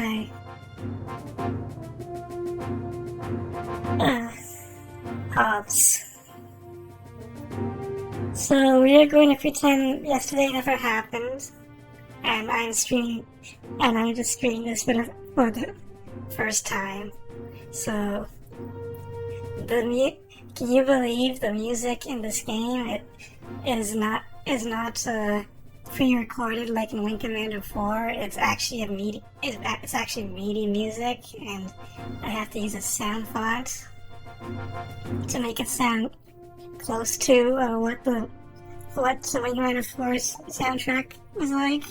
Hi. Uh, Hobbs. So we are going to pretend yesterday never happened, and I'm just streaming this for the first time. So can you believe the music in this game? It is not pre-recorded like in Wing Commander 4. It's actually it's actually MIDI music, and I have to use a sound font to make it sound close to what the Wing Commander 4's soundtrack was like.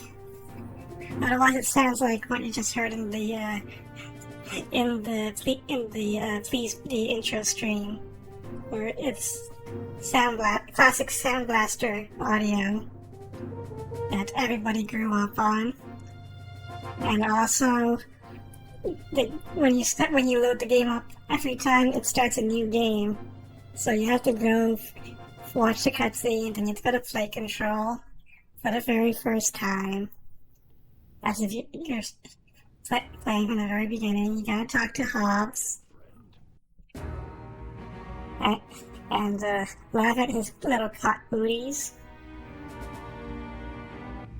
Otherwise, it sounds like what you just heard in the intro stream, where it's classic Sound Blaster audio that everybody grew up on, and also when you load the game up, every time it starts a new game, so you have to go watch the cutscene, then you have to go to play control for the very first time, as if you're playing from the very beginning. You gotta talk to Hobbs and laugh at his little pot booties,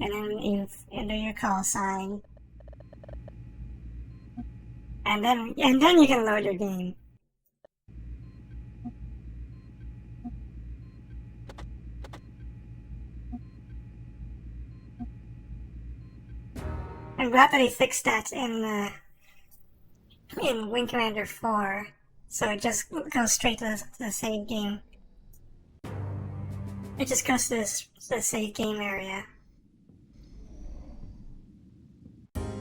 and then you enter your call sign, and then you can load your game. I'm glad that they fixed that in Wing Commander 4, so it just goes straight to the save game. It just goes to the save game area. Thanks.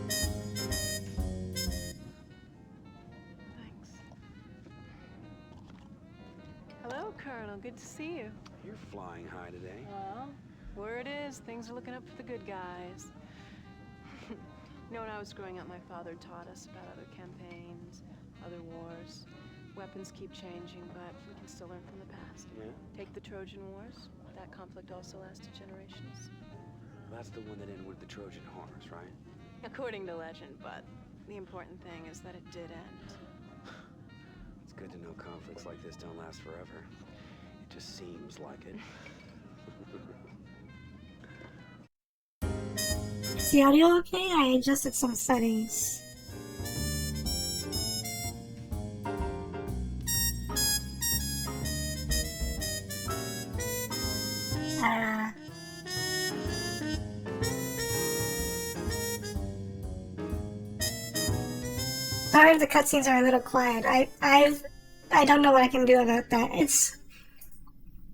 Hello, Colonel. Good to see you. You're flying high today. Well, word is things are looking up for the good guys. You know, when I was growing up, my father taught us about other campaigns, other wars. Weapons keep changing, but we can still learn from the past. Yeah? Take the Trojan Wars. That conflict also lasted generations. That's the one that ended with the Trojan horse, right? According to legend, but the important thing is that it did end. It's good to know conflicts like this don't last forever. It just seems like it. Is the audio okay? I adjusted some settings. Sorry if the cutscenes are a little quiet. I don't know what I can do about that.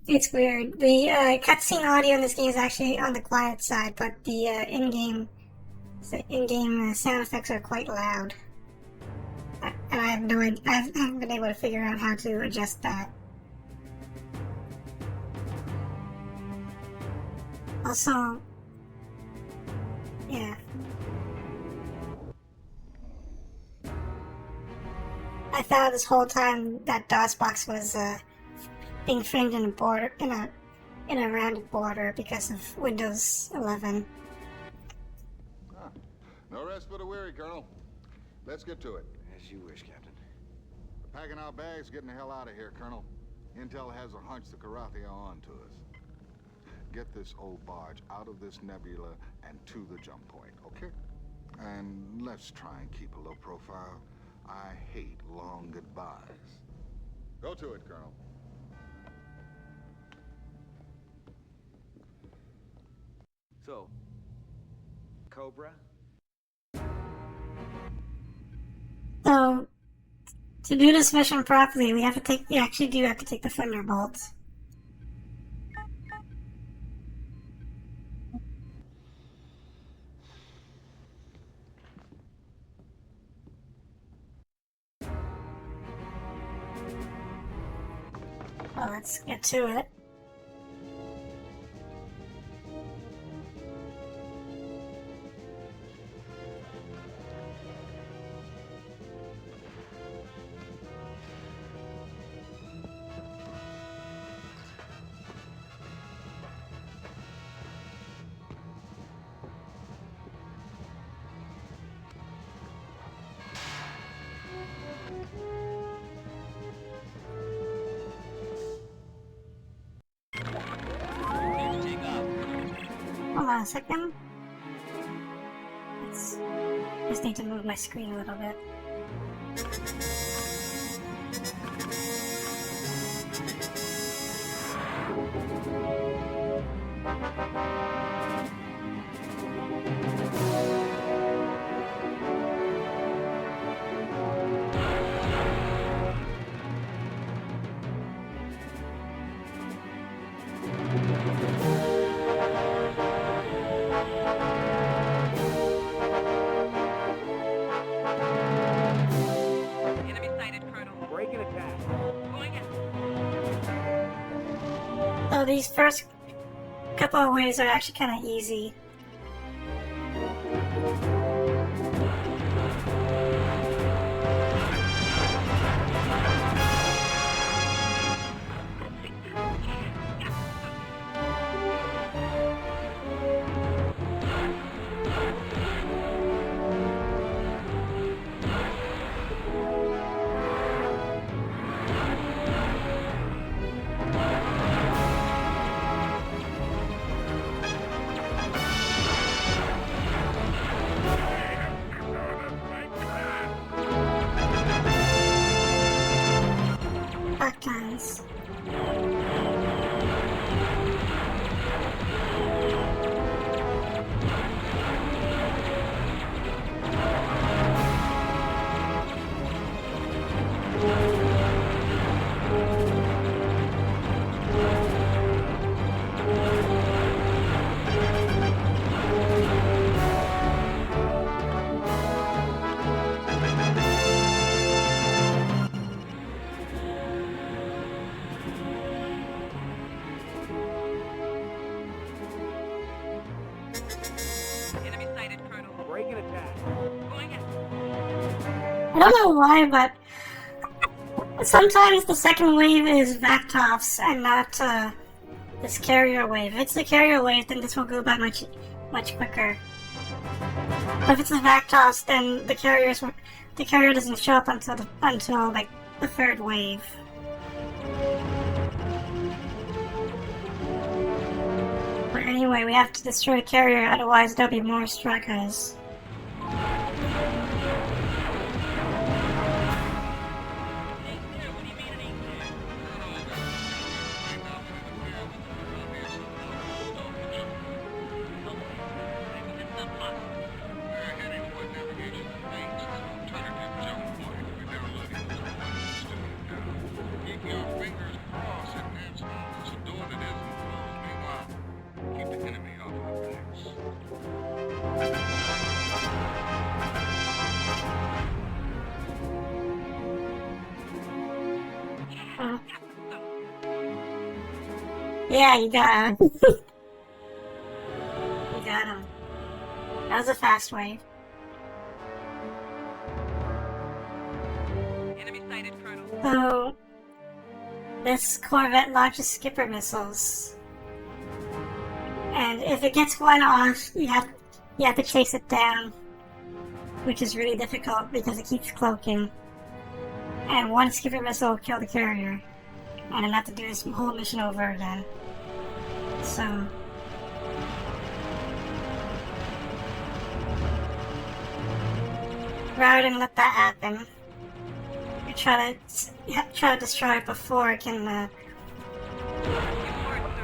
It's weird. The cutscene audio in this game is actually on the quiet side, but the in-game sound effects are quite loud. And I have no idea. I haven't been able to figure out how to adjust that. Also, yeah. I thought this whole time that DOSBox was being framed in a rounded border because of Windows 11. Ah, no rest for the weary, Colonel. Let's get to it. As you wish, Captain. We're packing our bags, getting the hell out of here, Colonel. Intel has a hunch the Karathi are on to us. Get this old barge out of this nebula and to the jump point, okay? And let's try and keep a low profile. I hate long goodbyes. Go to it, Colonel. So, Cobra? So, to do this mission properly, we actually do have to take the Thunderbolt. Well, let's get to it. Hold on a second. Just need to move my screen a little bit. Enemy sighted, Colonel. Break and attack. Going in. So these first couple of waves are actually kind of easy. Times. Enemy sighted, Colonel. Break and attack. Going in. I don't know why, but sometimes the second wave is Vactoffs and not this carrier wave. If it's the carrier wave, then this will go by much quicker. But if it's the Vactoffs, then the carrier doesn't show up until like the third wave. But anyway, we have to destroy the carrier, otherwise there'll be more strikers. Yeah, you got him. You got him. That was a fast wave. Enemy sighted, Colonel. So, this Corvette launches skipper missiles. And if it gets one off, you have to chase it down. Which is really difficult because it keeps cloaking. And one skipper missile will kill the carrier. And I'll have to do this whole mission over again. So... rather than let that happen, you try to destroy it before it can,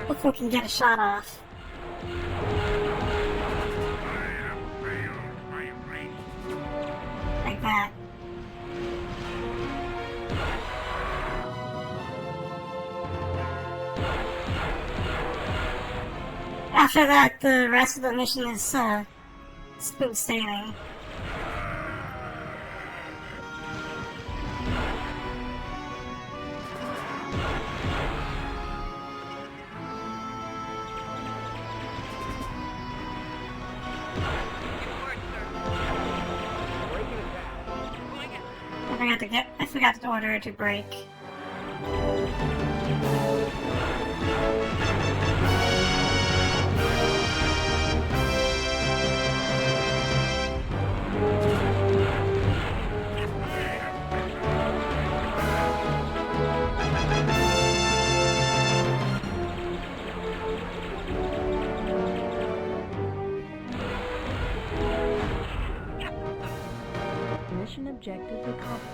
before it can get a shot off. Like that. After that, the rest of the mission is, smooth sailing. I forgot to order it to break. Objective accomplished.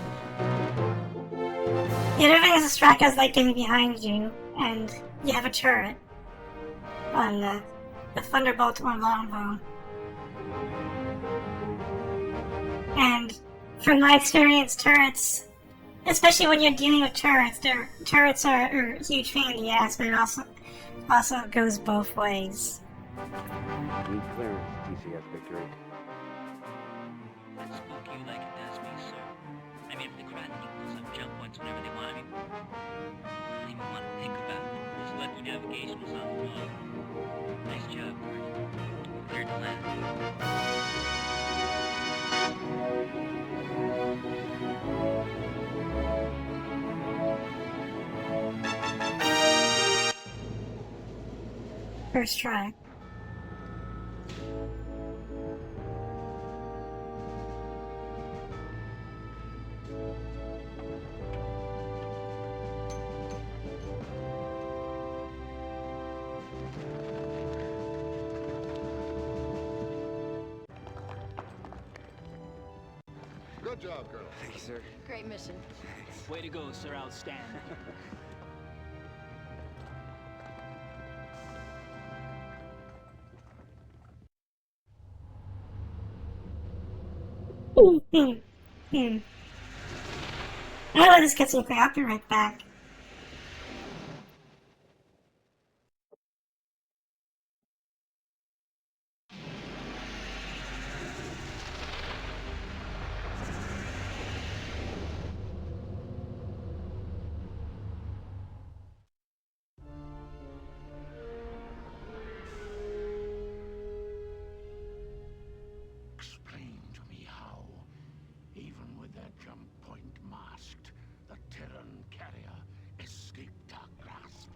The other thing is the Strat is like getting behind you, and you have a turret on the Thunderbolt or Longbow. And from my experience, turrets, especially when you're dealing with turrets, turrets are a huge pain in the ass, but it also goes both ways. Need clearance, TCS Victory. That spook you like it does me, sir. I mean, if the crowd equals up jump points whenever they want, I don't even want to think about it. Just lucky navigation was on the wall. Nice job, Colonel. Cleared to land. First try. Good job, Colonel. Thank you, sir. Great mission. Way to go, sir. Outstanding. I'll let us get some crap. I'll be right back. Explain to me how, even with their jump point masked, the Terran carrier escaped our grasp.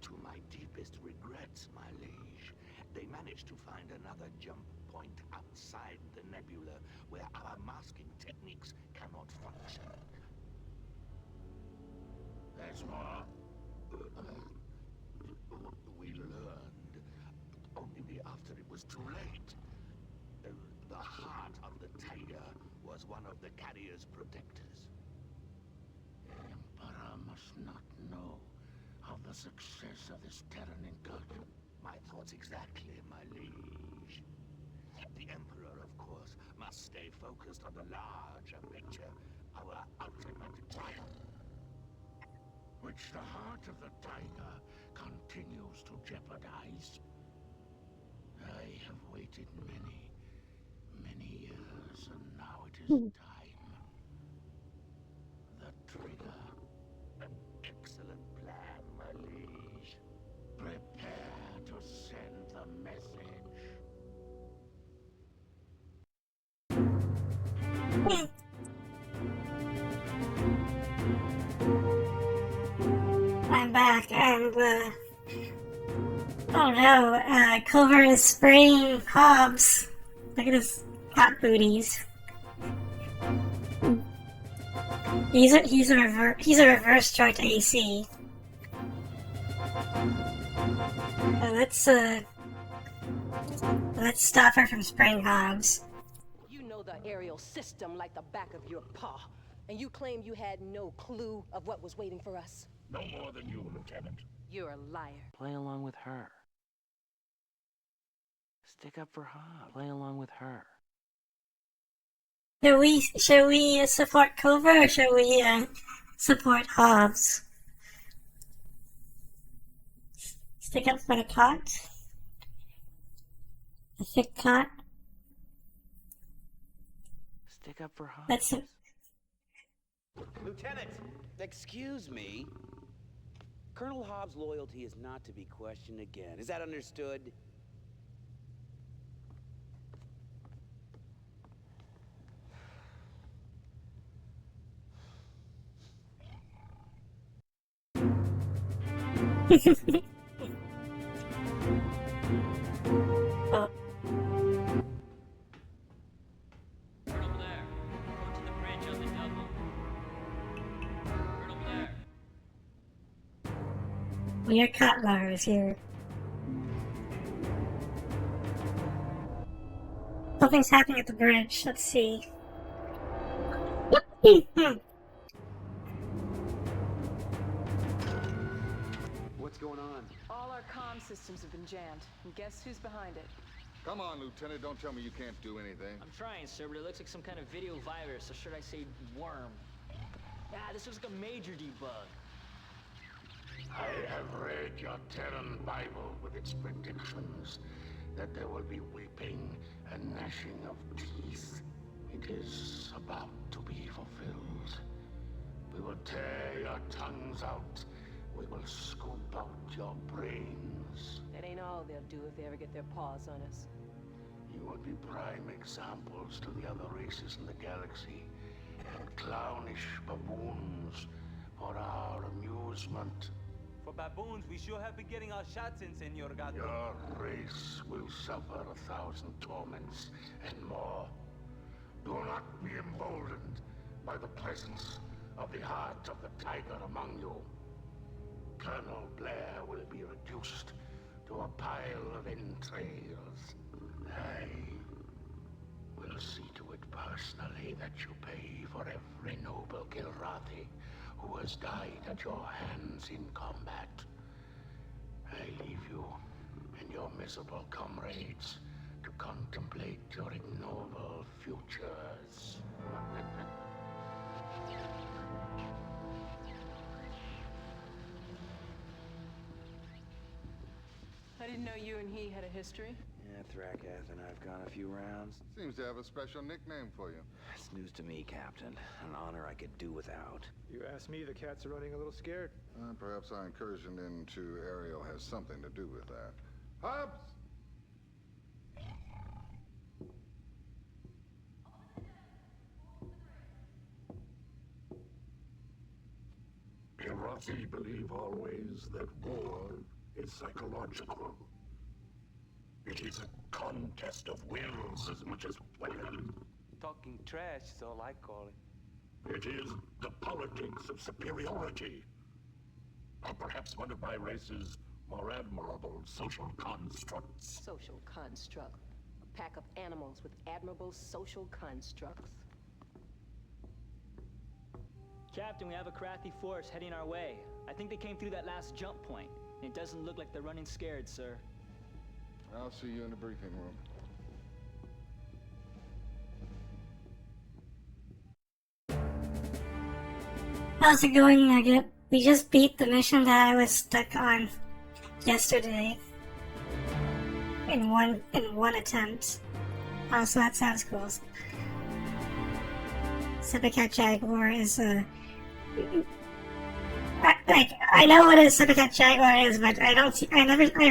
To my deepest regrets, my liege, they managed to find another jump point outside the nebula where our masking techniques cannot function. There's more. We learned only after it was too late. The heart of the tiger was one of the carrier's protectors. The Emperor must not know of the success of this Terran incursion. My thoughts exactly, my liege. The Emperor, of course, must stay focused on the larger picture, our ultimate triumph. Which the heart of the tiger continues to jeopardize. I have waited many years, and now it is time. The trigger. An excellent plan, my liege. Prepare to send the message. I'm back, and oh no, Clover is spraying Hobbs. Look at his hot booties. He's a reverse charge AC. Let's stop her from spraying Hobbs. You know the aerial system like the back of your paw, and you claim you had no clue of what was waiting for us. No more than you, Lieutenant. You're a liar. Play along with her. Stick up for Hobbs. Play along with her. Shall we support Clover, or shall we support Hobbs? Stick up for the cot. The thick cot. Stick up for Hobbs. That's it. Lieutenant! Excuse me. Colonel Hobbs' loyalty is not to be questioned again. Is that understood? Oh. Colonel Blair, report to the bridge on the double. Colonel Blair. Your Cutler is here. Something's happening at the bridge. Let's see. What's going on? All our comm systems have been jammed, and guess who's behind it? Come on, Lieutenant. Don't tell me you can't do anything. I'm trying, sir, but it looks like some kind of video virus, or should I say worm? This looks like a major debug. I have read your Terran Bible with its predictions that there will be weeping and gnashing of teeth. It is about to be fulfilled. We will tear your tongues out. We will scoop out your brains. That ain't all they'll do if they ever get their paws on us. You will be prime examples to the other races in the galaxy, and clownish baboons for our amusement. For baboons, we sure have been getting our shots in, Senor Gato. Your race will suffer 1,000 torments and more. Do not be emboldened by the presence of the heart of the tiger among you. Colonel Blair will be reduced to a pile of entrails. I will see to it personally that you pay for every noble Kilrathi who has died at your hands in combat. I leave you and your miserable comrades to contemplate your ignoble futures. I didn't know you and he had a history. Yeah, Thrakath and I've gone a few rounds. Seems to have a special nickname for you. It's news to me, Captain. An honor I could do without. You asked me, the cats are running a little scared. Perhaps our incursion into Ariel has something to do with that. Hobbs! Kilrathi believe always that war is psychological. It is a contest of wills as much as weapons. Talking trash is all I call it. It is the politics of superiority. Or perhaps one of my race's more admirable social constructs. Social construct. A pack of animals with admirable social constructs. Captain, we have a Kilrathi force heading our way. I think they came through that last jump point. And it doesn't look like they're running scared, sir. I'll see you in the briefing room. How's it going, Nugget? We just beat the mission that I was stuck on yesterday. In one attempt. Also, that sounds cool. Seppicat Jaguar is a... I know what a Seppicat Jaguar is, but I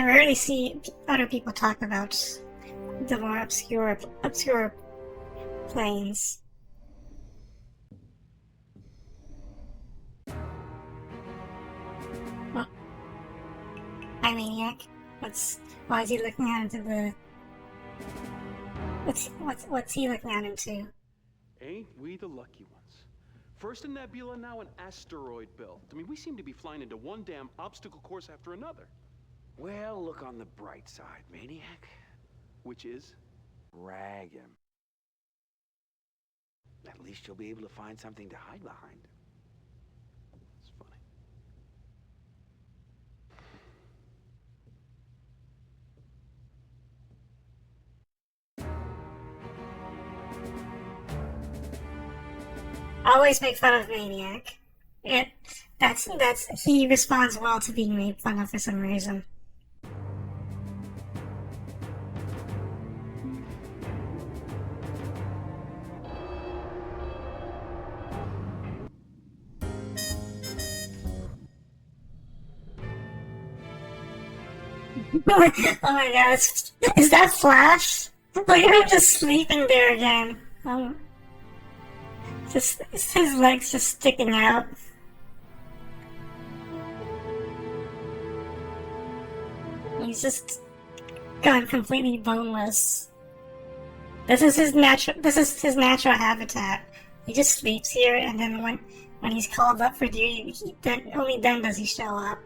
rarely see other people talk about the more obscure planes. Well, hi, Maniac. Why is he looking out into the... What's he looking out into? Ain't we the lucky ones? First a nebula, now an asteroid belt. I mean, we seem to be flying into one damn obstacle course after another. Well, look on the bright side, Maniac. Which is? Rag him. At least you'll be able to find something to hide behind. It's funny. Always make fun of Maniac. He responds well to being made fun of for some reason. Oh my god, is that Flash? Look at him just sleeping there again. Just his legs just sticking out. He's just gone completely boneless. This is his natural habitat. He just sleeps here, and then when he's called up for duty, only then does he show up.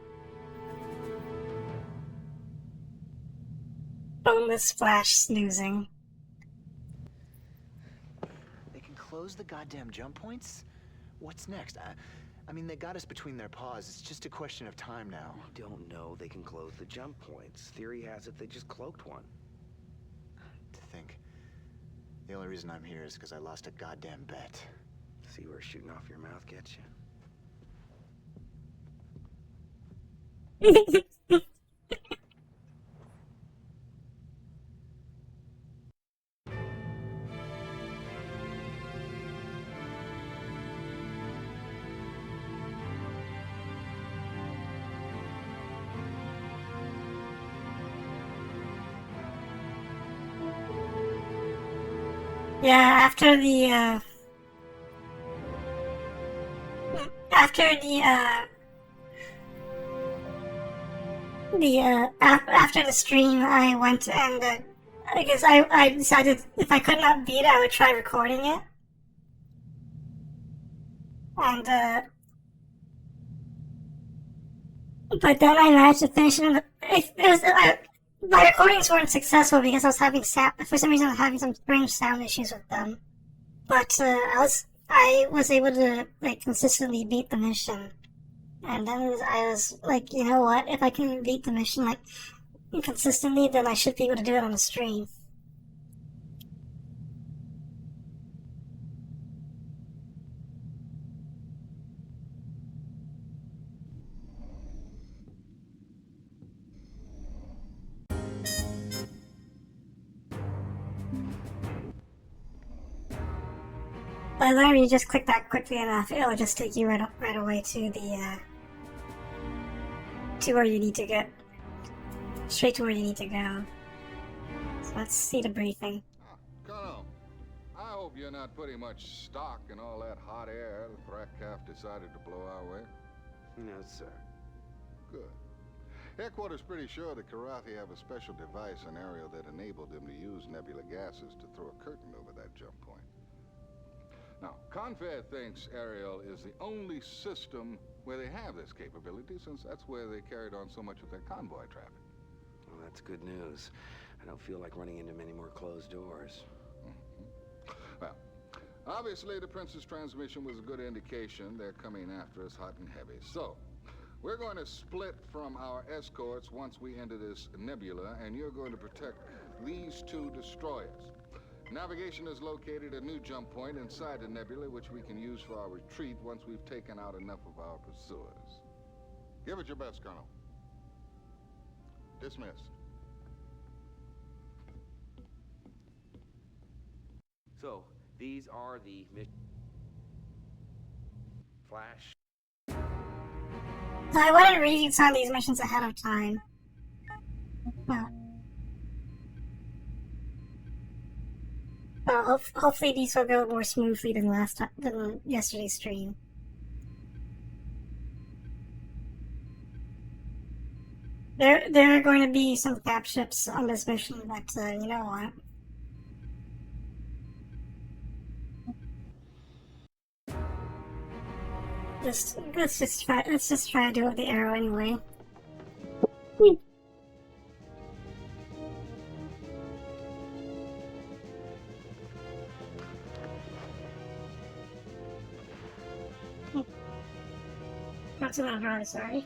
Boneless Flash snoozing. They can close the goddamn jump points? What's next? I mean, they got us between their paws. It's just a question of time now. I don't know. They can close the jump points. Theory has it they just cloaked one. To think. The only reason I'm here is because I lost a goddamn bet. See where shooting off your mouth gets you? Yeah, after after the stream, I went and I guess I decided if I could not beat it, I would try recording it. And but then I managed to finish it. My recordings weren't successful because I was having for some reason I was having some strange sound issues with them. But I was able to like consistently beat the mission. And then I was like, you know what? If I can beat the mission like consistently, then I should be able to do it on the stream. I learned you just click that quickly enough, it'll just take you right away to the to where you need to get. Straight to where you need to go. So let's see the briefing. Colonel, I hope you're not putting much stock in all that hot air the Thrack decided to blow our way. No, sir. Good. Headquarters pretty sure the Karathi have a special device in Ariel that enabled them to use nebula gases to throw a curtain over that jump point. Now, Confed thinks Ariel is the only system where they have this capability, since that's where they carried on so much of their convoy traffic. Well, that's good news. I don't feel like running into many more closed doors. Well, obviously the Prince's transmission was a good indication they're coming after us hot and heavy. So, we're going to split from our escorts once we enter this nebula, and you're going to protect these two destroyers. Navigation has located a new jump point inside the nebula, which we can use for our retreat once we've taken out enough of our pursuers. Give it your best, Colonel. Dismissed. So, these are the Flash. I wanted to read some of these missions ahead of time. Well, hopefully these will go more smoothly than yesterday's stream. There are going to be some cap ships on this mission, but you know what? Let's just try to do it with the arrow anyway. That's a little dry, sorry.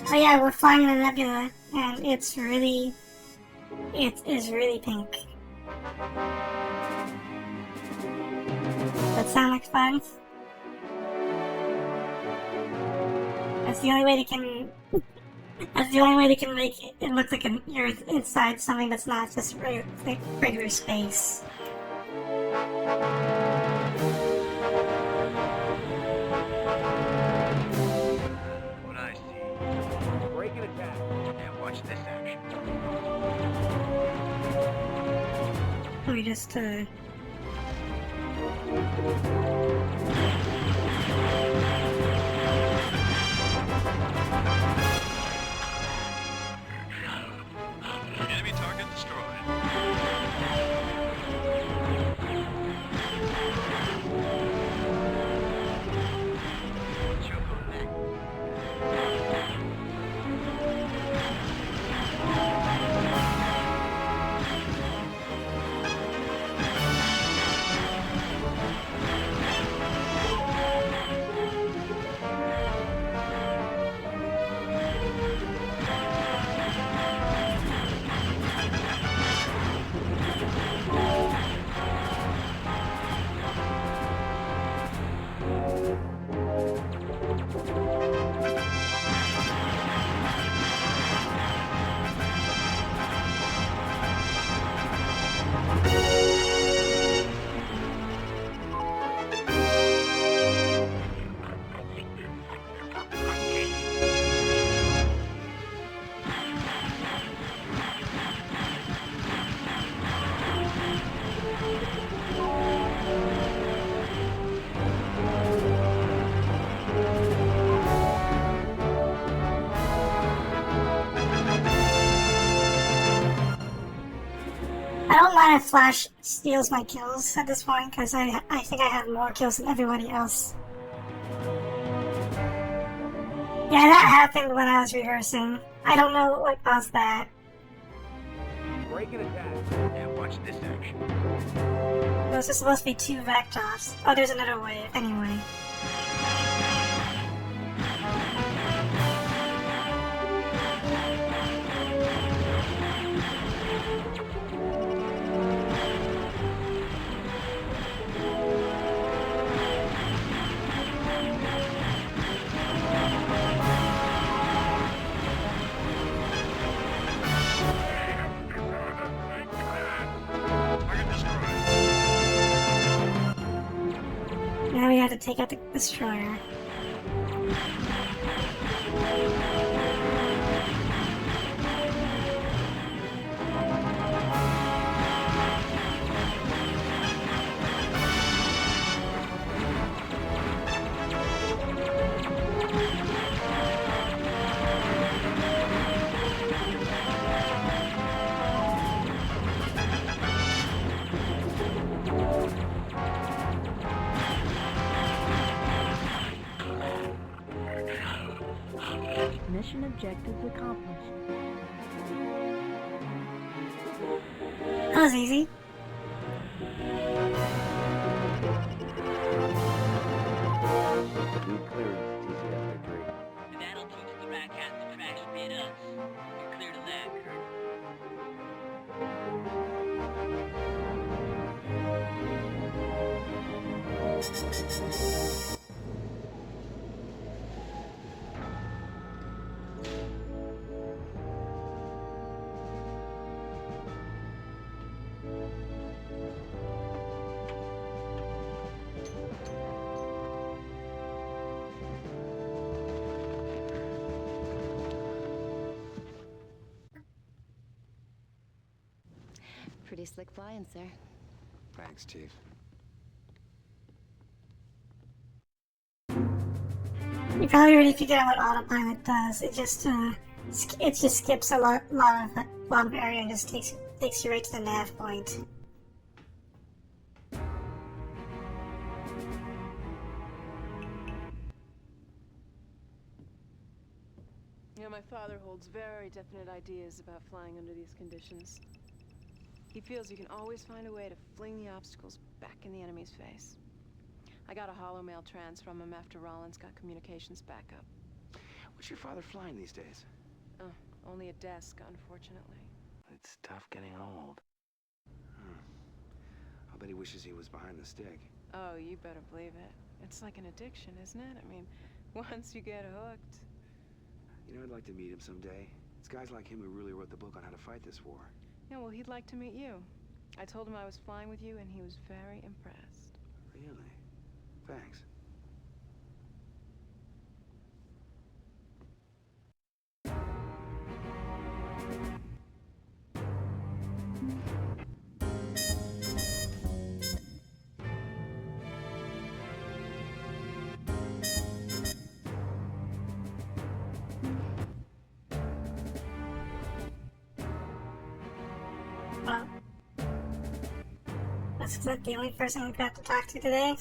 Oh yeah, we're flying in a nebula, and it is really pink. That sound like fun? That's the only way they can make it look like you're inside something that's not just regular space. What I see. Break and attack. And watch this action. We just I don't mind if Flash steals my kills at this point, because I think I have more kills than everybody else. Yeah, that happened when I was rehearsing. I don't know what caused that. Break and attack. Now watch this action. Those are supposed to be 2 Vectors. Oh, there's another wave, anyway. Now we have to take out the destroyer. Mission objectives accomplished. That was easy. Need clearance to TC after 3. That'll teach the rat cat the trash bit us. You're clear to that, Colonel. Pretty slick flying, sir. Thanks, Chief. You probably already figured out what autopilot does. It just skips a lot of area and just takes you right to the nav point. You know, my father holds very definite ideas about flying under these conditions. He feels you can always find a way to fling the obstacles back in the enemy's face. I got a hollow mail trans from him after Rollins got communications back up. What's your father flying these days? Only a desk, unfortunately. It's tough getting old. I'll bet he wishes he was behind the stick. Oh, you better believe it. It's like an addiction, isn't it? I mean, once you get hooked. You know, I'd like to meet him someday. It's guys like him who really wrote the book on how to fight this war. Yeah, well, he'd like to meet you. I told him I was flying with you, and he was very impressed. Really? Thanks. Well, that's not the only person we've got to talk to today.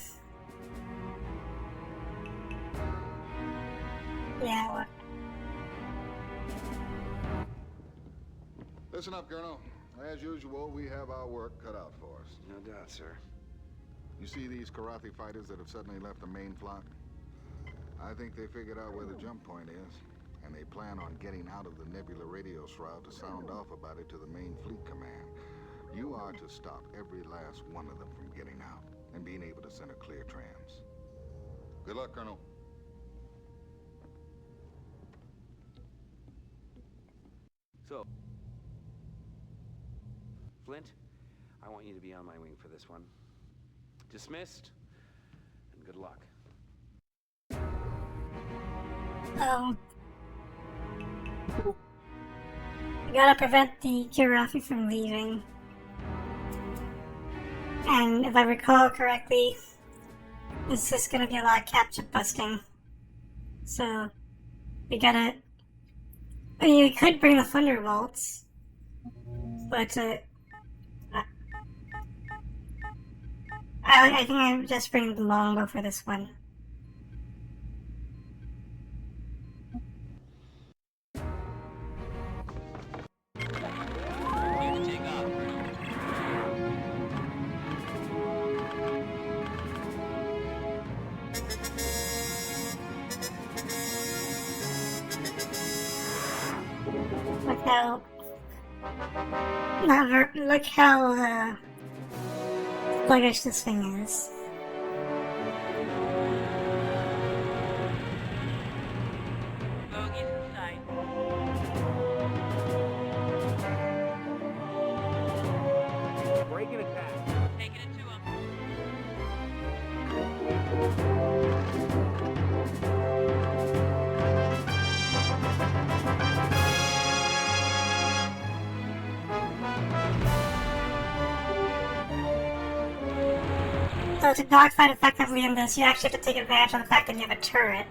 Yeah, what? Listen up, Colonel. As usual, we have our work cut out for us. No doubt, sir. You see these Karathi fighters that have suddenly left the main flock? I think they figured out where the jump point is, and they plan on getting out of the Nebula radio shroud to sound off about it to the main fleet command. You are to stop every last one of them from getting out and being able to send a clear trans. Good luck, Colonel. So, Flint, I want you to be on my wing for this one. Dismissed, and good luck. We gotta prevent the Kirafi from leaving. And if I recall correctly, this is gonna be a lot of capture busting. So, we gotta... I mean, we could bring the Thunderbolts, but, I think I'm just bringing the longbow for this one. Look how sluggish this thing is. Bogies in sight. Breaking attack. Taking it to him. So to dogfight effectively in this, you actually have to take advantage of the fact that you have a turret.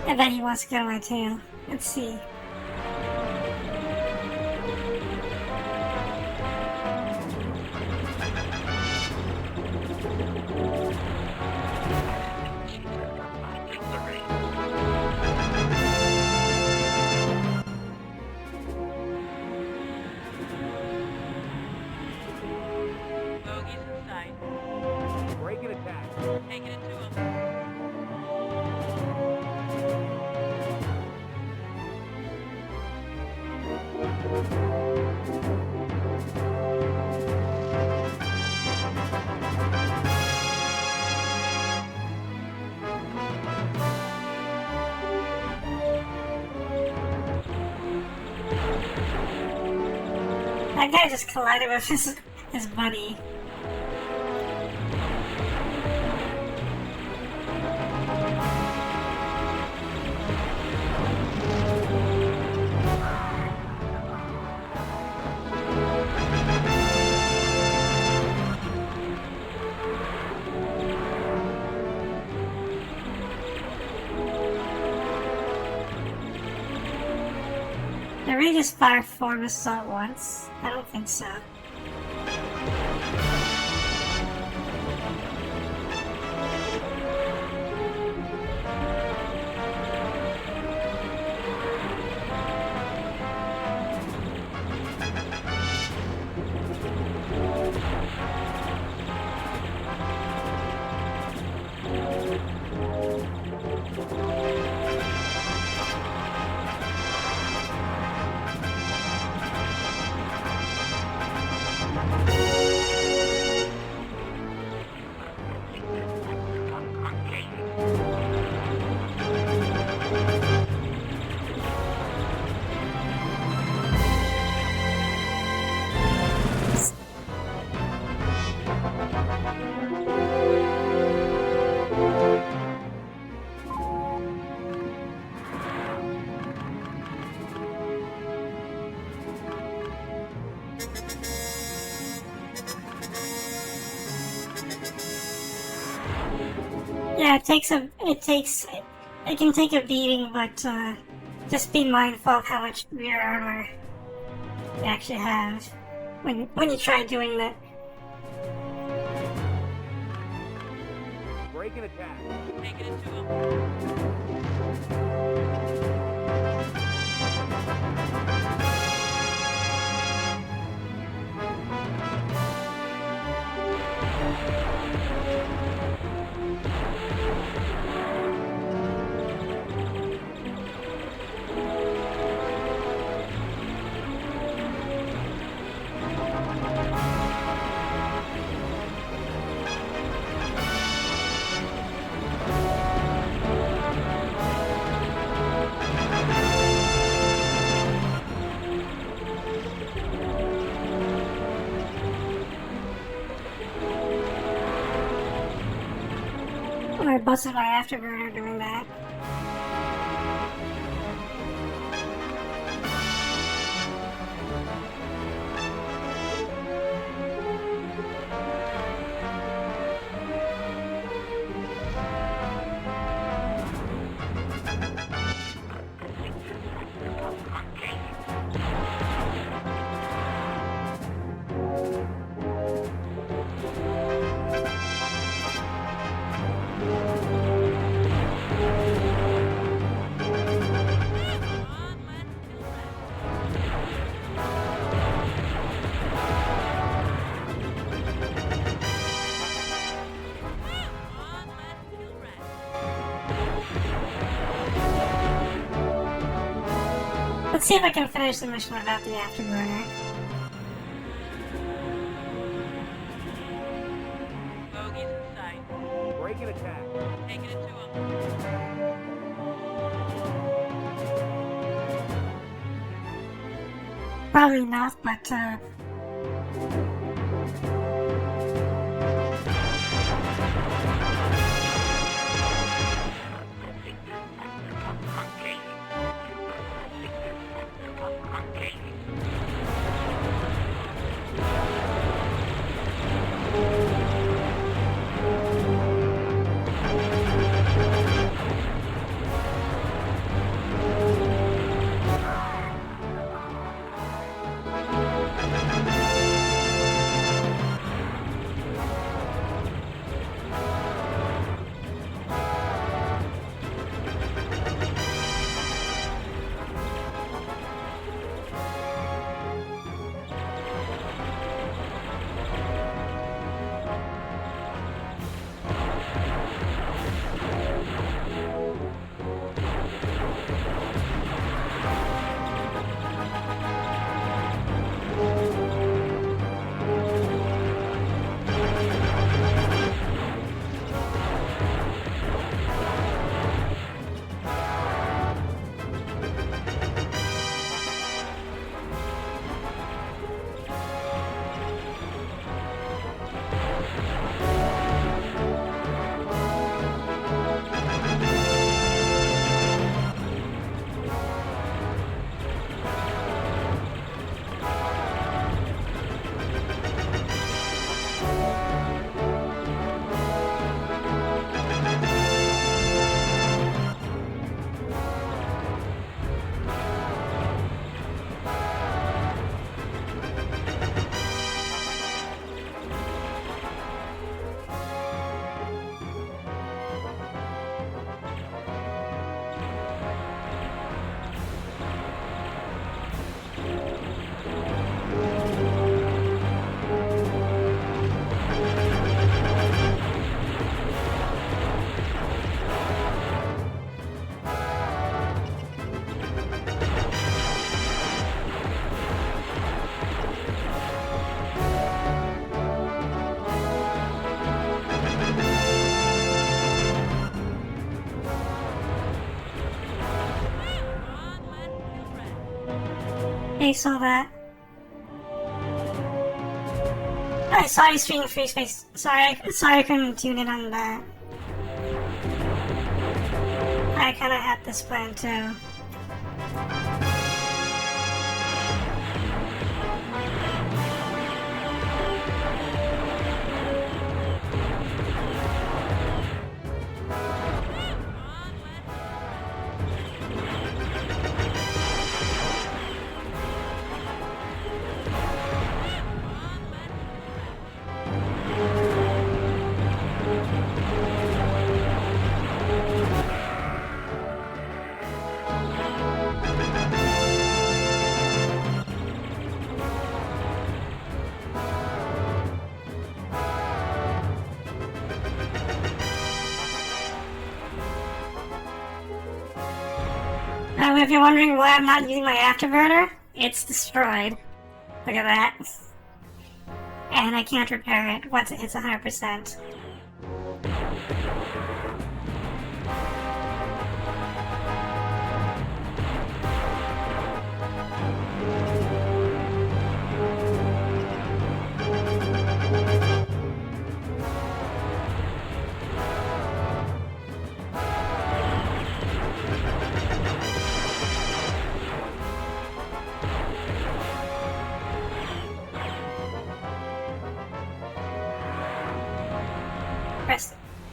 I bet he wants to get on my tail. Let's see. Bogies in sight. Breaking attack. Taking it to him. That guy just collided with his buddy. Did we just fire 4 missiles at once? I don't think so. Yeah, it can take a beating, but just be mindful of how much rear armor you actually have when you try doing that. Breaking attack. Taking it to him. busted my afterburner doing that. Let's see if I can finish the mission without the afterburner. Bogeys in sight. Break and attack. Taking it to him. Probably not, but I saw that. I saw you streaming free space. Sorry I couldn't tune in on that. I kinda had this plan too. If you're wondering why I'm not using my afterburner, it's destroyed. Look at that. And I can't repair it once it hits 100%.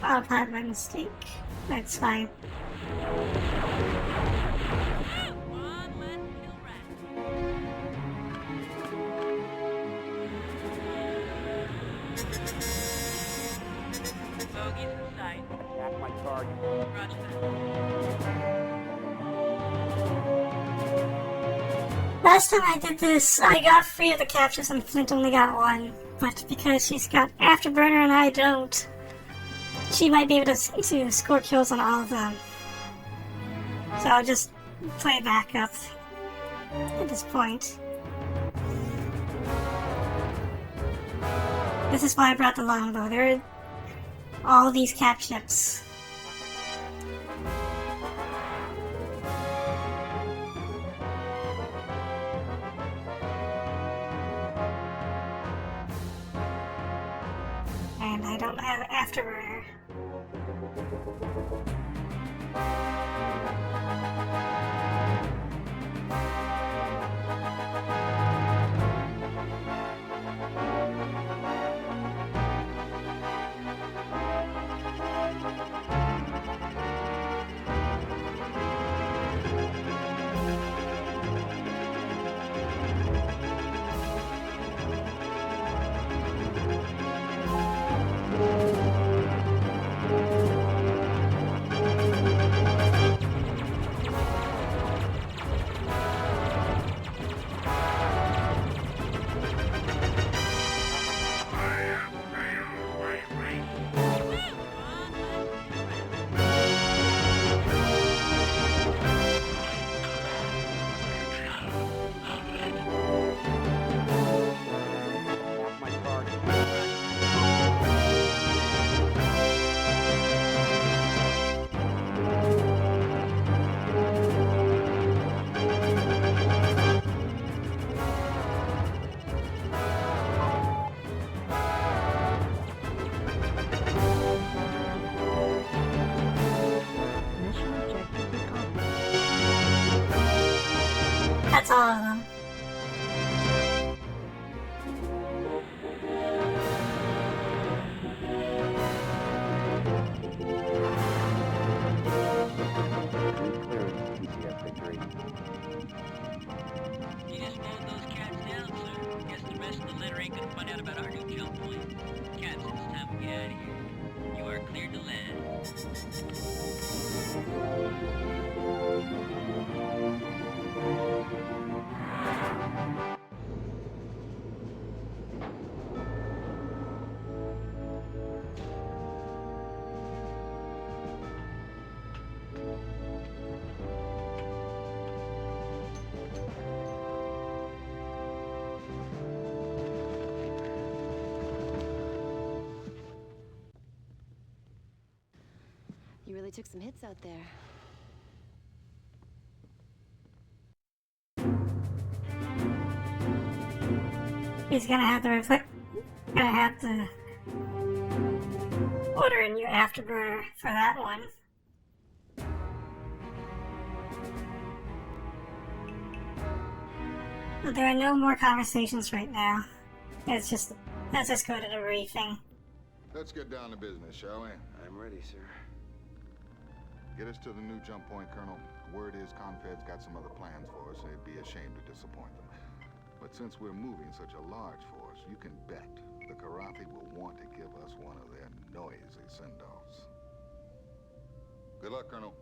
autopilot by mistake. That's fine. Bogies in sight. Attack my target. Roger that. Last time I did this, I got 3 of the captures and Flint only got 1. But because she's got Afterburner and I don't, she might be able to score kills on all of them. So I'll just play backup at this point. This is why I brought the longbow. There are all these cap chips. And I don't have Afterburner. That's all of them. You just mowed those cats down, sir. Guess the rest of the litter ain't gonna find out about our new jump point. Captain, it's time we get out of here. You are cleared to land. You really took some hits out there. He's gonna have to order a new Afterburner for that one. But there are no more conversations right now. Let's just go to the briefing. Let's get down to business, shall we? I'm ready, sir. Get us to the new jump point, Colonel. Word is Confed's got some other plans for us, and they'd be ashamed to disappoint them. But since we're moving such a large force, you can bet the Karathi will want to give us one of their noisy send-offs. Good luck, Colonel.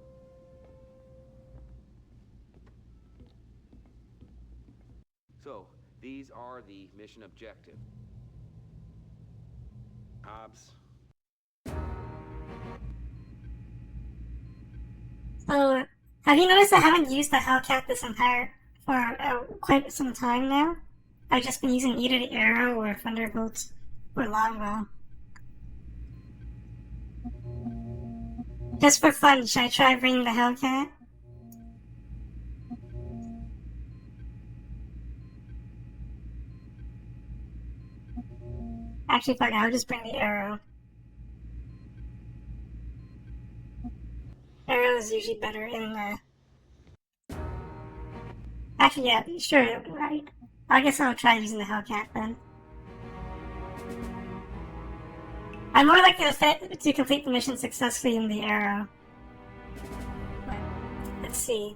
So, these are the mission objective. Hobbs. So, have you noticed I haven't used the Hellcat this for quite some time now? I've just been using either the Arrow or Thunderbolt or Longbow. Just for fun, should I try bringing the Hellcat? Actually, fuck it, I'll just bring the Arrow. Arrow is usually better in the... Actually, yeah, sure, right. I guess I'll try using the Hellcat then. I'm more likely to complete the mission successfully in the arrow. But, let's see.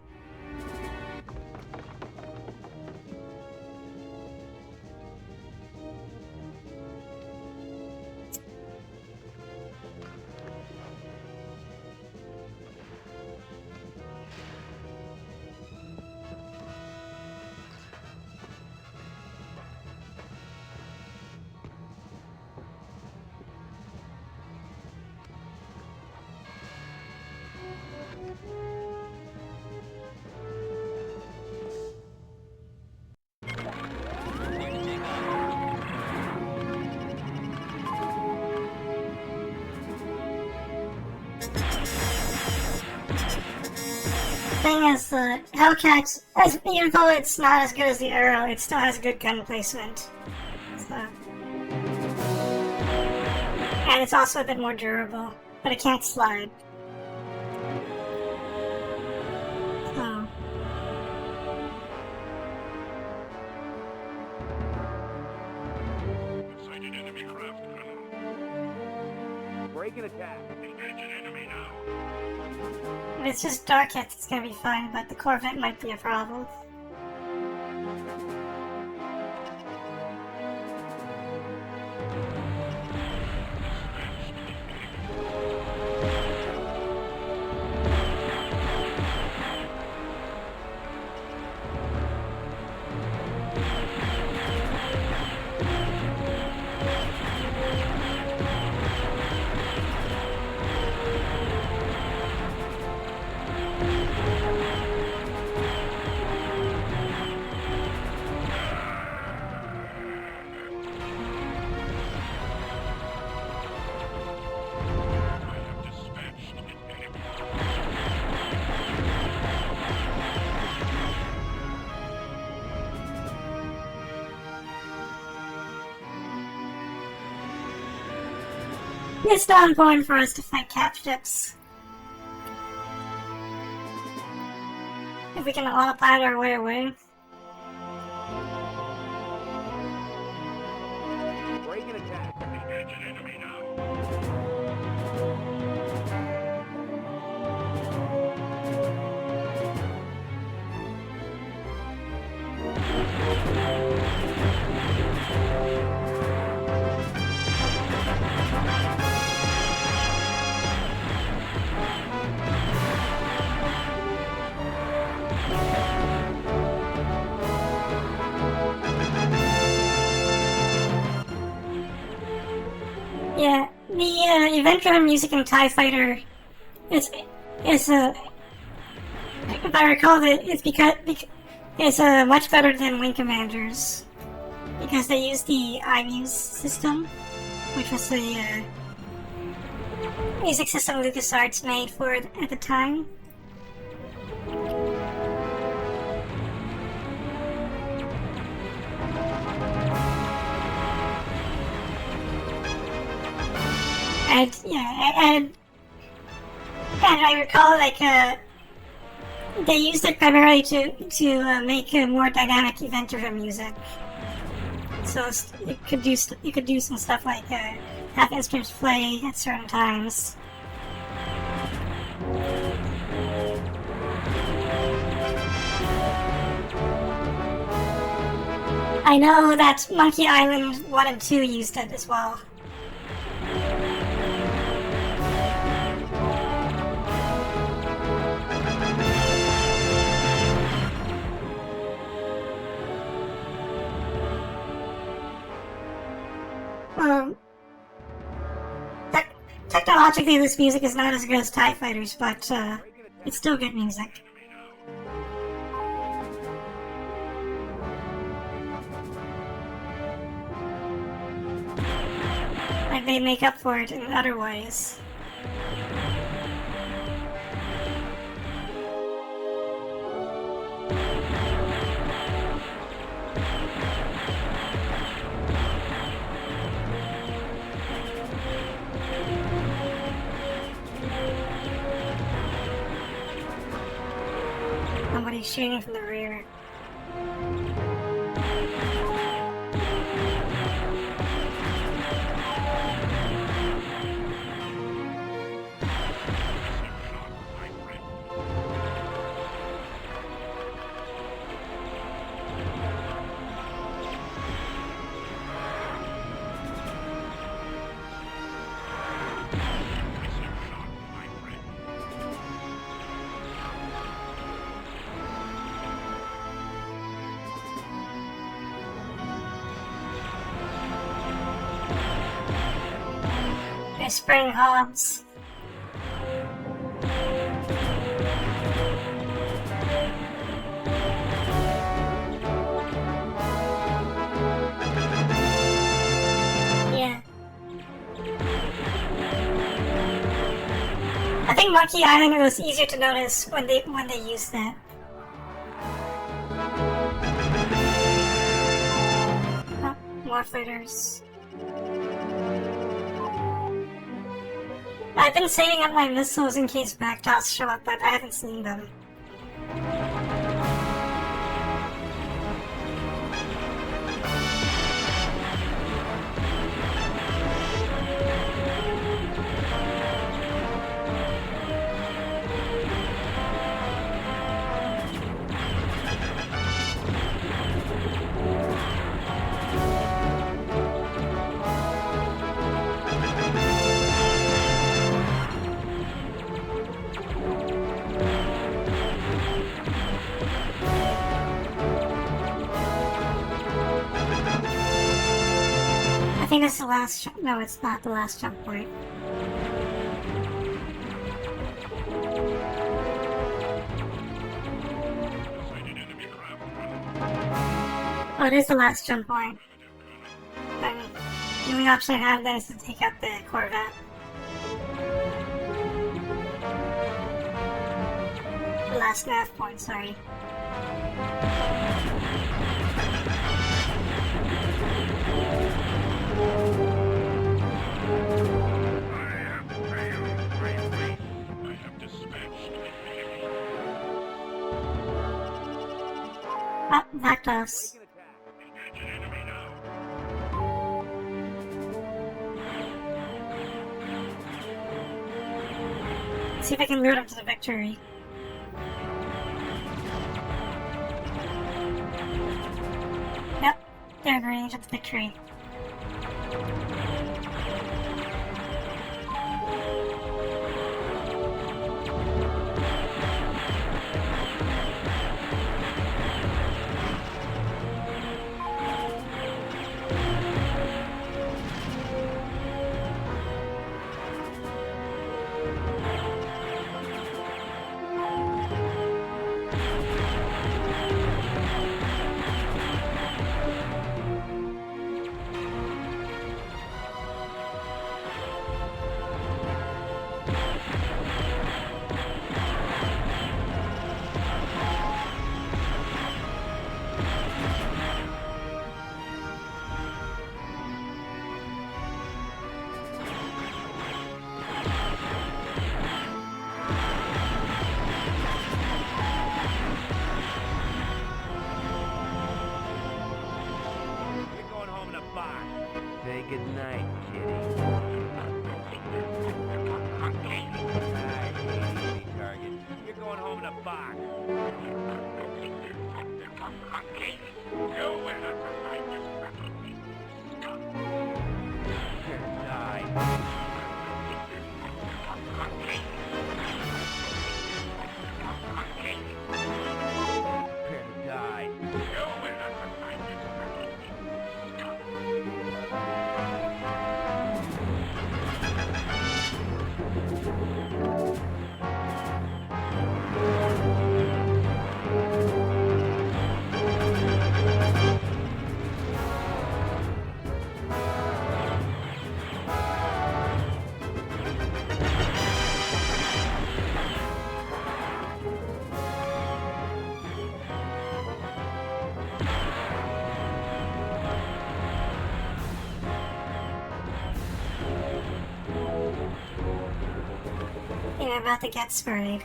Thing is, the Hellcat, even though it's not as good as the arrow, it still has good gun placement. So. And it's also a bit more durable, but it can't slide. So. Sighted enemy craft, Colonel. Break and attack. Engage an enemy now. If it's just Darkhead, it's gonna be fine, but the Corvette might be a problem. It's not important for us to fight cap ships. If we can autopilot our way away. Break and attack. Engage an enemy now. Yeah, the event-driven music in TIE Fighter is if I recall, it's much better than Wing Commanders because they use the iMuse system, which was the music system LucasArts made for it at the time. And I recall they used it primarily to make a more dynamic event-driven music. So you could do some stuff like have instruments play at certain times. I know that Monkey Island 1 and 2 used it as well. Technologically, this music is not as good as TIE Fighters, but it's still good music. And they make up for it in other ways. Somebody's shooting from the rear. They're spraying Hobbs. Yeah. I think Monkey Island was easier to notice when they used that. Oh, more fritters. I've been saving up my missiles in case backdots show up, but I haven't seen them. I think it's the last no, it's not the last jump point. Oh, it is the last jump point. The only option I have then is to take out the Corvette. The last nav point, sorry. Ah, backed us. See if I can lure them to the victory. Yep, they're in range of the victory. Say goodnight, kitty. Easy target. You're going home in a box. You will not provide this weapon. You're gonna die. Prepare to die. You will not provide this weapon. You're about to get sprayed.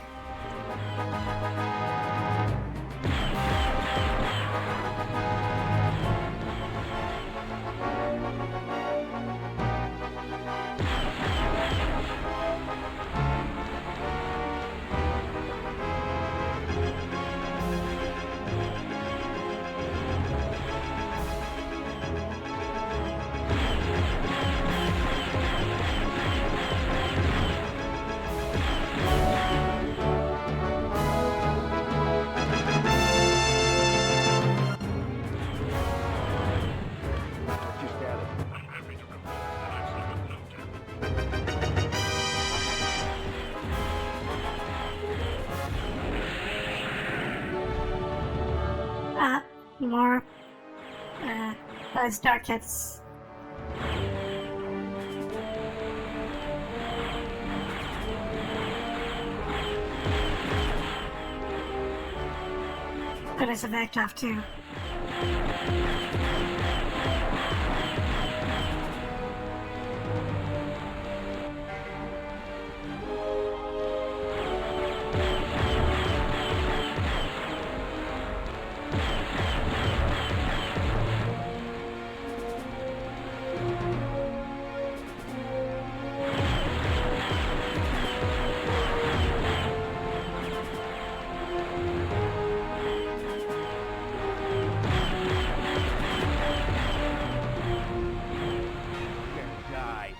More Buzz Darkets. But it's a backed off too. Die.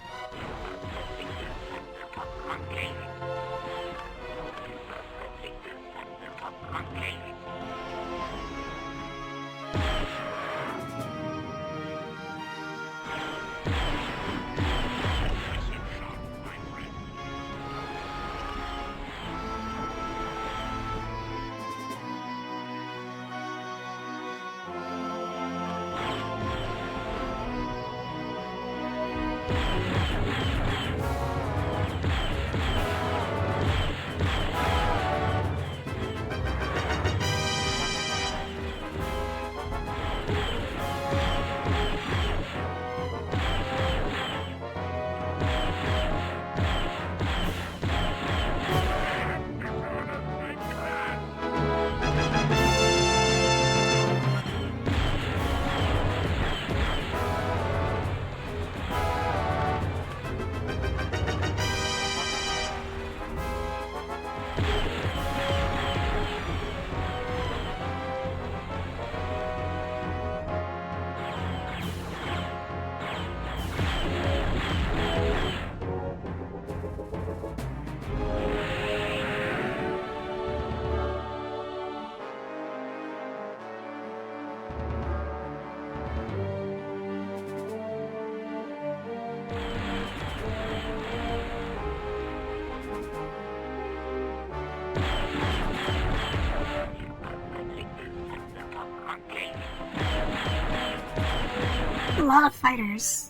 A lot of fighters.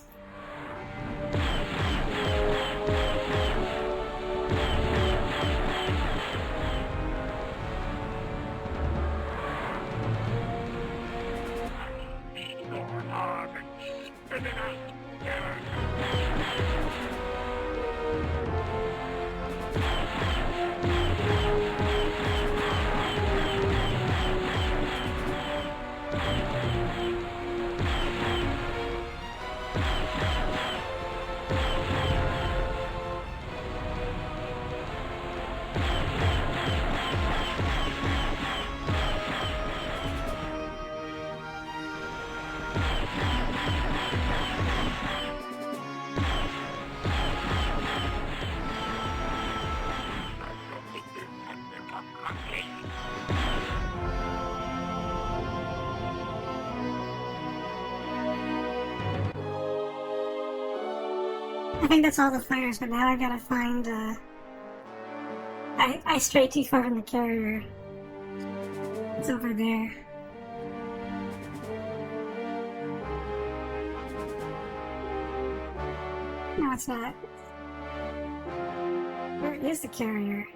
I think that's all the fighters, but now I gotta find, I strayed too far from the carrier. It's over there. No, it's not. Where is the carrier?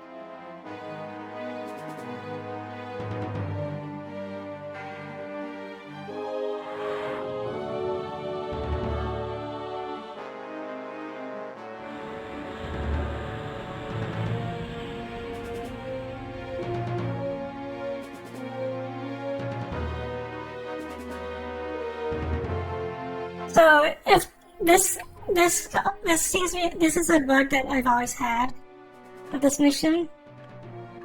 So if this seems to be, this is a bug that I've always had of this mission.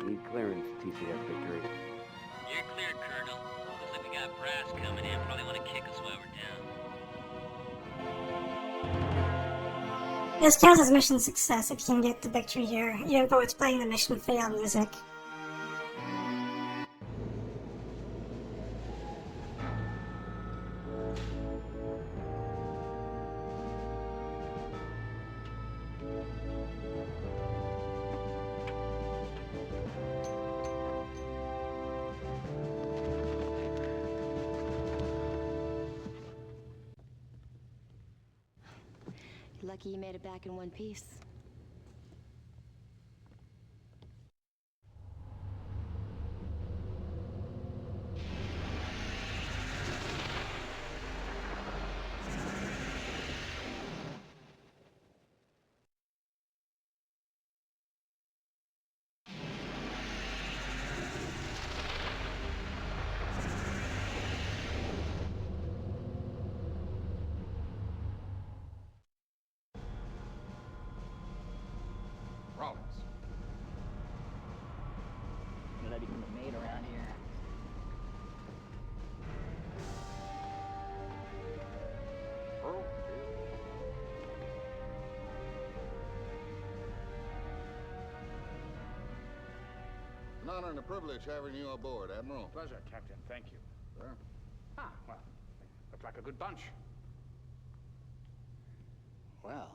Need clearance, TCS victory. You're clear, Colonel. Looks like we got brass coming in. Probably want to kick us while we're down. This counts as mission success if you can get the victory here, even though it's playing the mission fail music. Lucky you made it back in one piece. Rollins. Let me become a maid around here. An honor and a privilege having you aboard, Admiral. Pleasure, Captain. Thank you. Sir? Ah, well, look like a good bunch. Well,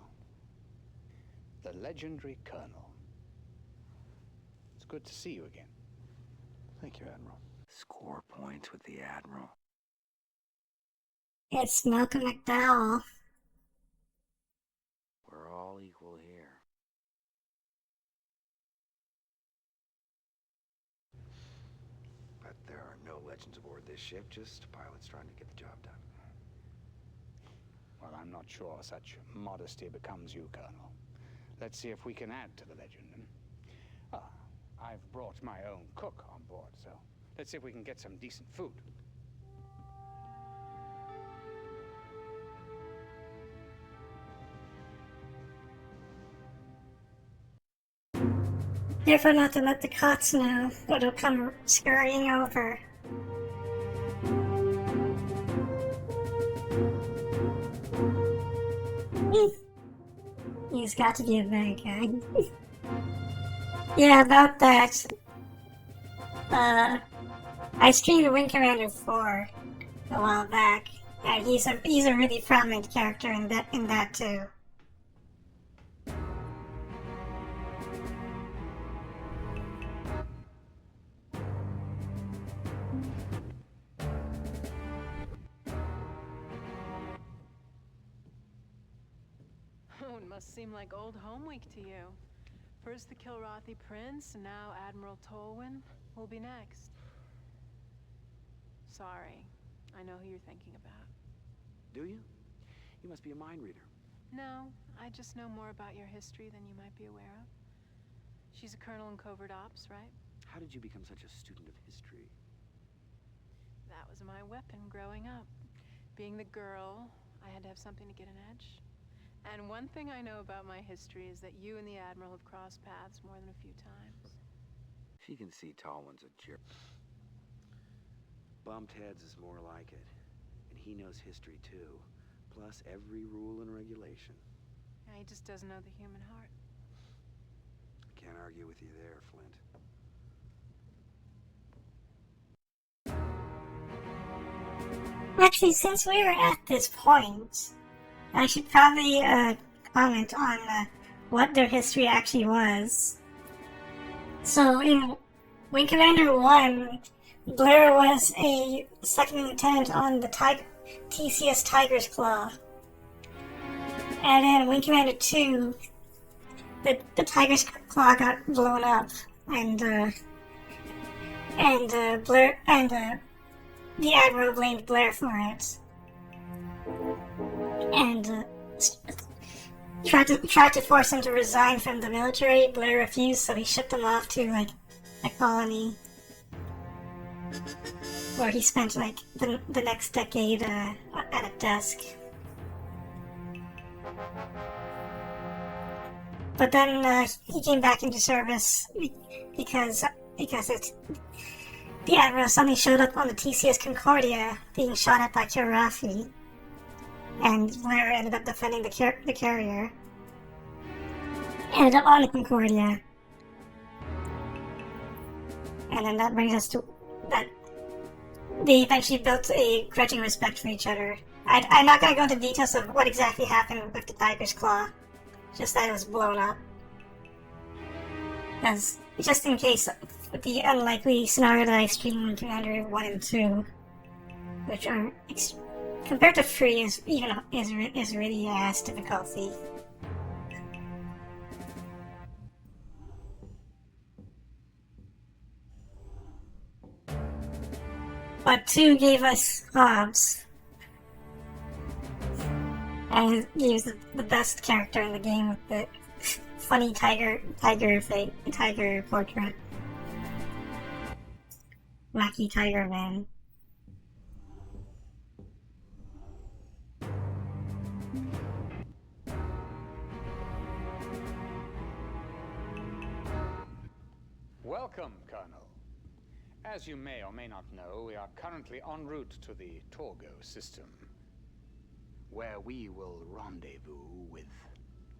the legendary Colonel. It's good to see you again. Thank you, Admiral. Score points with the Admiral. It's Malcolm McDowell. We're all equal here. But there are no legends aboard this ship, just pilots trying to get the job done. Well, I'm not sure such modesty becomes you, Colonel. Let's see if we can add to the legend. I've brought my own cook on board, so let's see if we can get some decent food. Careful not to let the cots know, or they'll come scurrying over. He's got to be a bad guy. Yeah, about that. I streamed Wing Commander 4 a while back, and he's a really prominent character in that too. Oh, it must seem like old home week to you. First the Kilrathi Prince, and now Admiral Tolwyn will be next. Sorry, I know who you're thinking about. Do you? You must be a mind reader. No, I just know more about your history than you might be aware of. She's a colonel in covert ops, right? How did you become such a student of history? That was my weapon growing up. Being the girl, I had to have something to get an edge. And one thing I know about my history is that you and the Admiral have crossed paths more than a few times. She can see Tolwyn's a jerk. Bumped heads is more like it. And he knows history too. Plus every rule and regulation. Yeah, he just doesn't know the human heart. Can't argue with you there, Flint. Actually, since we were at this point, I should probably comment on what their history actually was. So, in Wing Commander 1, Blair was a second lieutenant on the TCS Tiger's Claw. And in Wing Commander 2, the Tiger's Claw got blown up, and Blair and the Admiral blamed Blair for it, and tried to force him to resign from the military. Blair refused, so he shipped him off to like a colony, where he spent like the next decade at a desk. But then he came back into service because the Admiral suddenly showed up on the TCS Concordia, being shot at by Kilrathi, and Blair ended up defending the carrier. Ended up on the Concordia, and then that brings us to that they eventually built a grudging respect for each other. I'm not going to go into details of what exactly happened with the Tiger's Claw, just that it was blown up. As just in case the unlikely scenario that I streamed in Commander 1 and 2, which are compared to 3 is really difficulty. But 2 gave us Hobbs. And he was the best character in the game with the funny tiger portrait. Wacky Tiger Man. Welcome, Colonel. As you may or may not know, we are currently en route to the Torgo system, where we will rendezvous with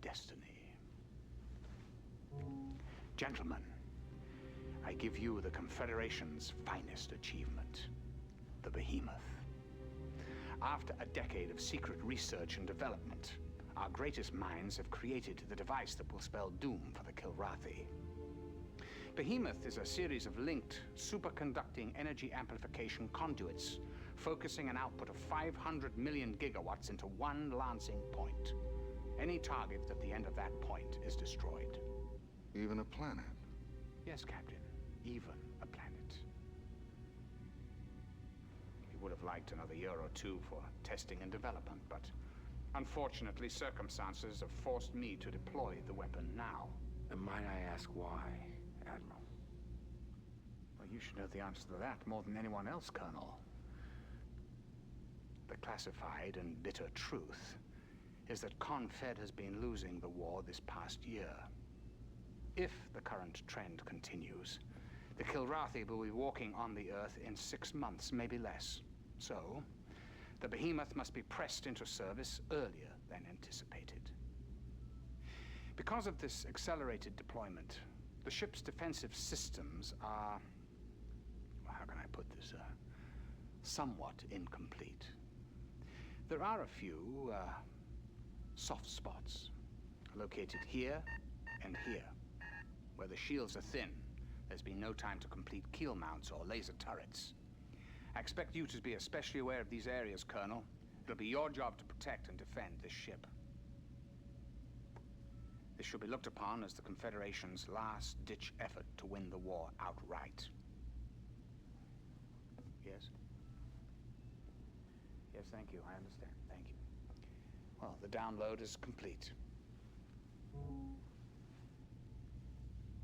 destiny. Gentlemen, I give you the Confederation's finest achievement, the Behemoth. After a decade of secret research and development, our greatest minds have created the device that will spell doom for the Kilrathi. Behemoth is a series of linked, superconducting energy amplification conduits, focusing an output of 500 million gigawatts into one lancing point. Any target at the end of that point is destroyed. Even a planet? Yes, Captain. Even a planet. We would have liked another year or 2 for testing and development, but unfortunately, circumstances have forced me to deploy the weapon now. And might I ask why, Admiral? Well, you should know the answer to that more than anyone else, Colonel. The classified and bitter truth is that Confed has been losing the war this past year. If the current trend continues, the Kilrathi will be walking on the Earth in 6 months, maybe less. So, the Behemoth must be pressed into service earlier than anticipated. Because of this accelerated deployment, the ship's defensive systems are, well, how can I put this, somewhat incomplete. There are a few soft spots located here and here. Where the shields are thin, there's been no time to complete keel mounts or laser turrets. I expect you to be especially aware of these areas, Colonel. It'll be your job to protect and defend this ship. This should be looked upon as the Confederation's last-ditch effort to win the war outright. Yes? Yes, thank you. I understand. Thank you. Well, the download is complete.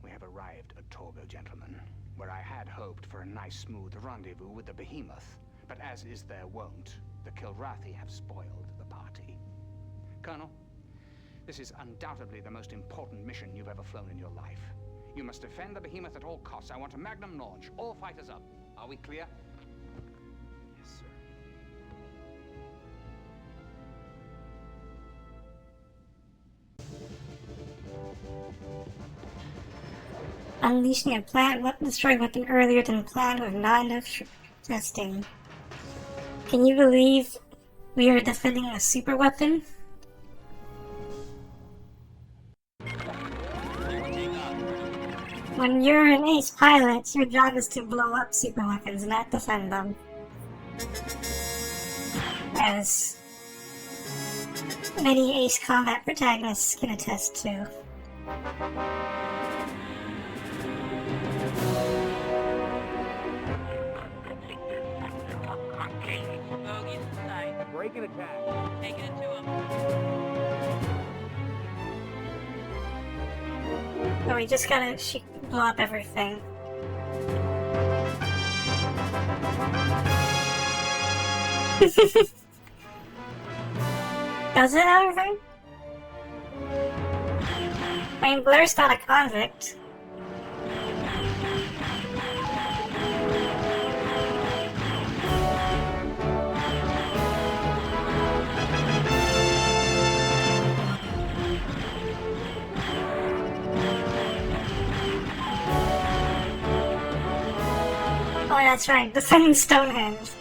We have arrived at Torgo, gentlemen, where I had hoped for a nice, smooth rendezvous with the Behemoth. But as is their wont, the Kilrathi have spoiled the party. Colonel, this is undoubtedly the most important mission you've ever flown in your life. You must defend the Behemoth at all costs. I want a magnum launch. All fighters up. Are we clear? Yes, sir. Unleashing a destroyed weapon earlier than planned with not enough testing. Can you believe we are defending a super weapon? When you're an ace pilot, your job is to blow up super weapons, not defend them. As many ace combat protagonists can attest to. Bogies in sight. Break and attack. Taking it to him. So we just gotta blow up everything. Does it, however? I mean, Blair's not a convict. Oh, that's right, defending Stonehenge.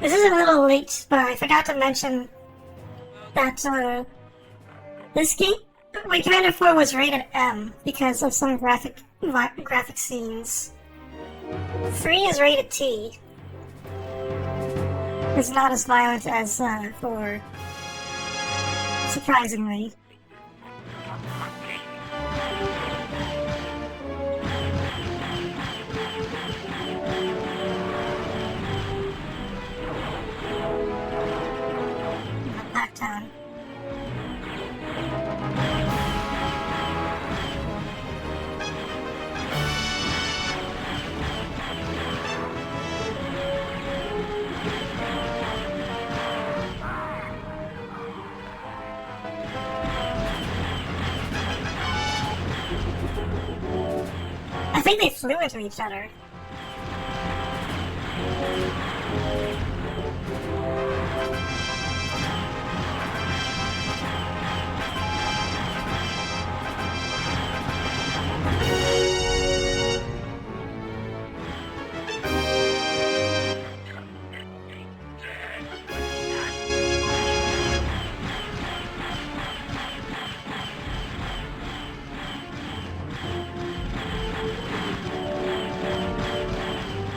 This is a little late, but I forgot to mention that this game, Commander 4 was rated M because of some graphic scenes. 3 is rated T. It's not as violent as 4, surprisingly. Packtown. I think they flew into each other.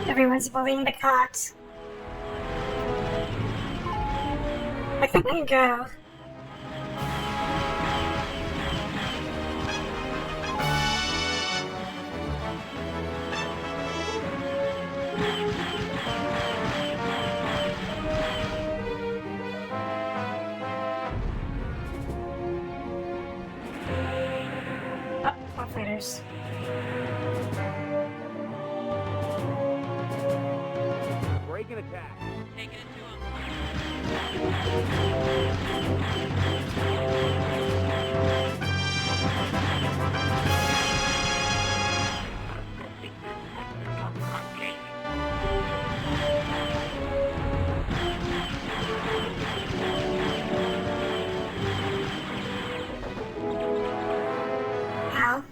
Everyone's bullying the cot. Look at them go. Oh, more fighters. Break and attack. Taking it to him. Ow.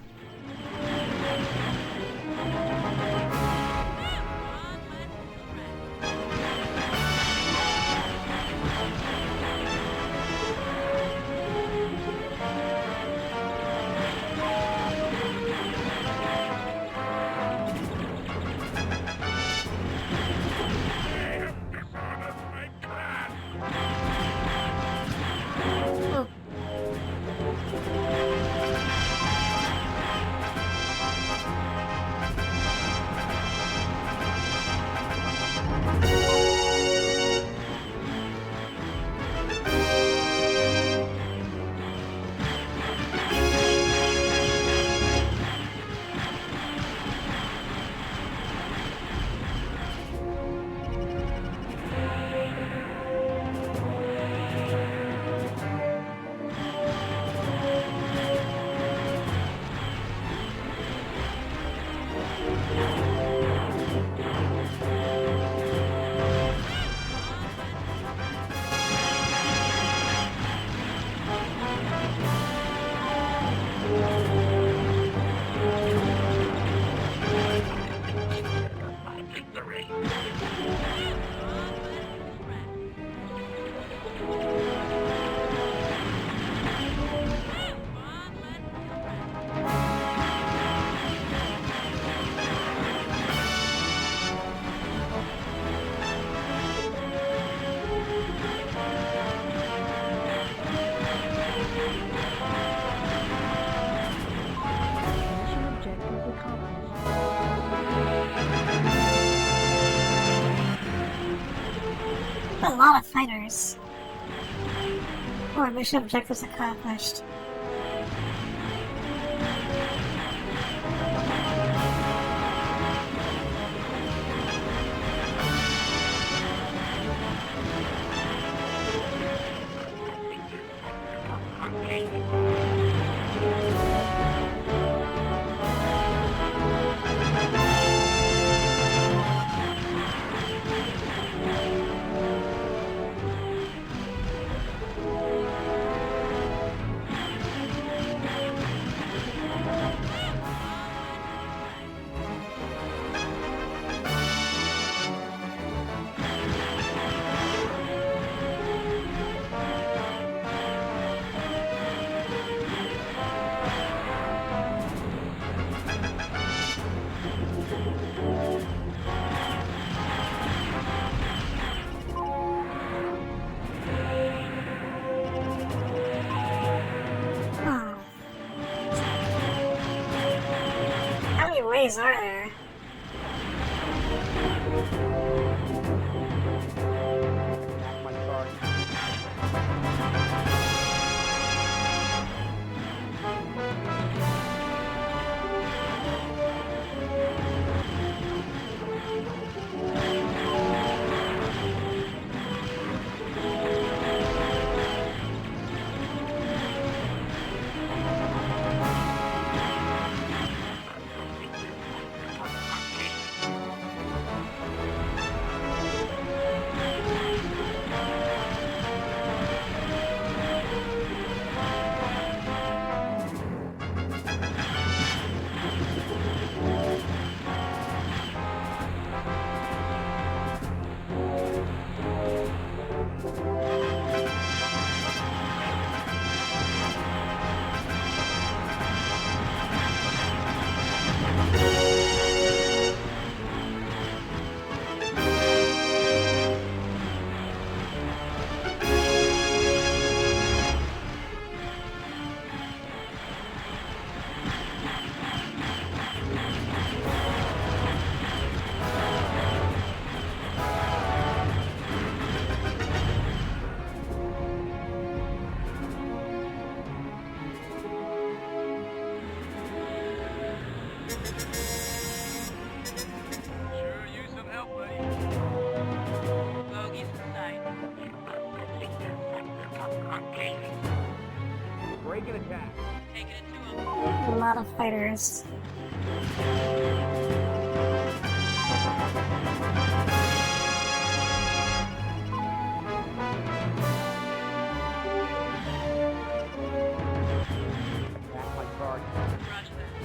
A lot of fighters. Or mission objectives accomplished. ways are there? Sure use some help, buddy. Bogies in sight. Break and attack. Taking it to him. A lot of fighters. Attack my target. Roger that.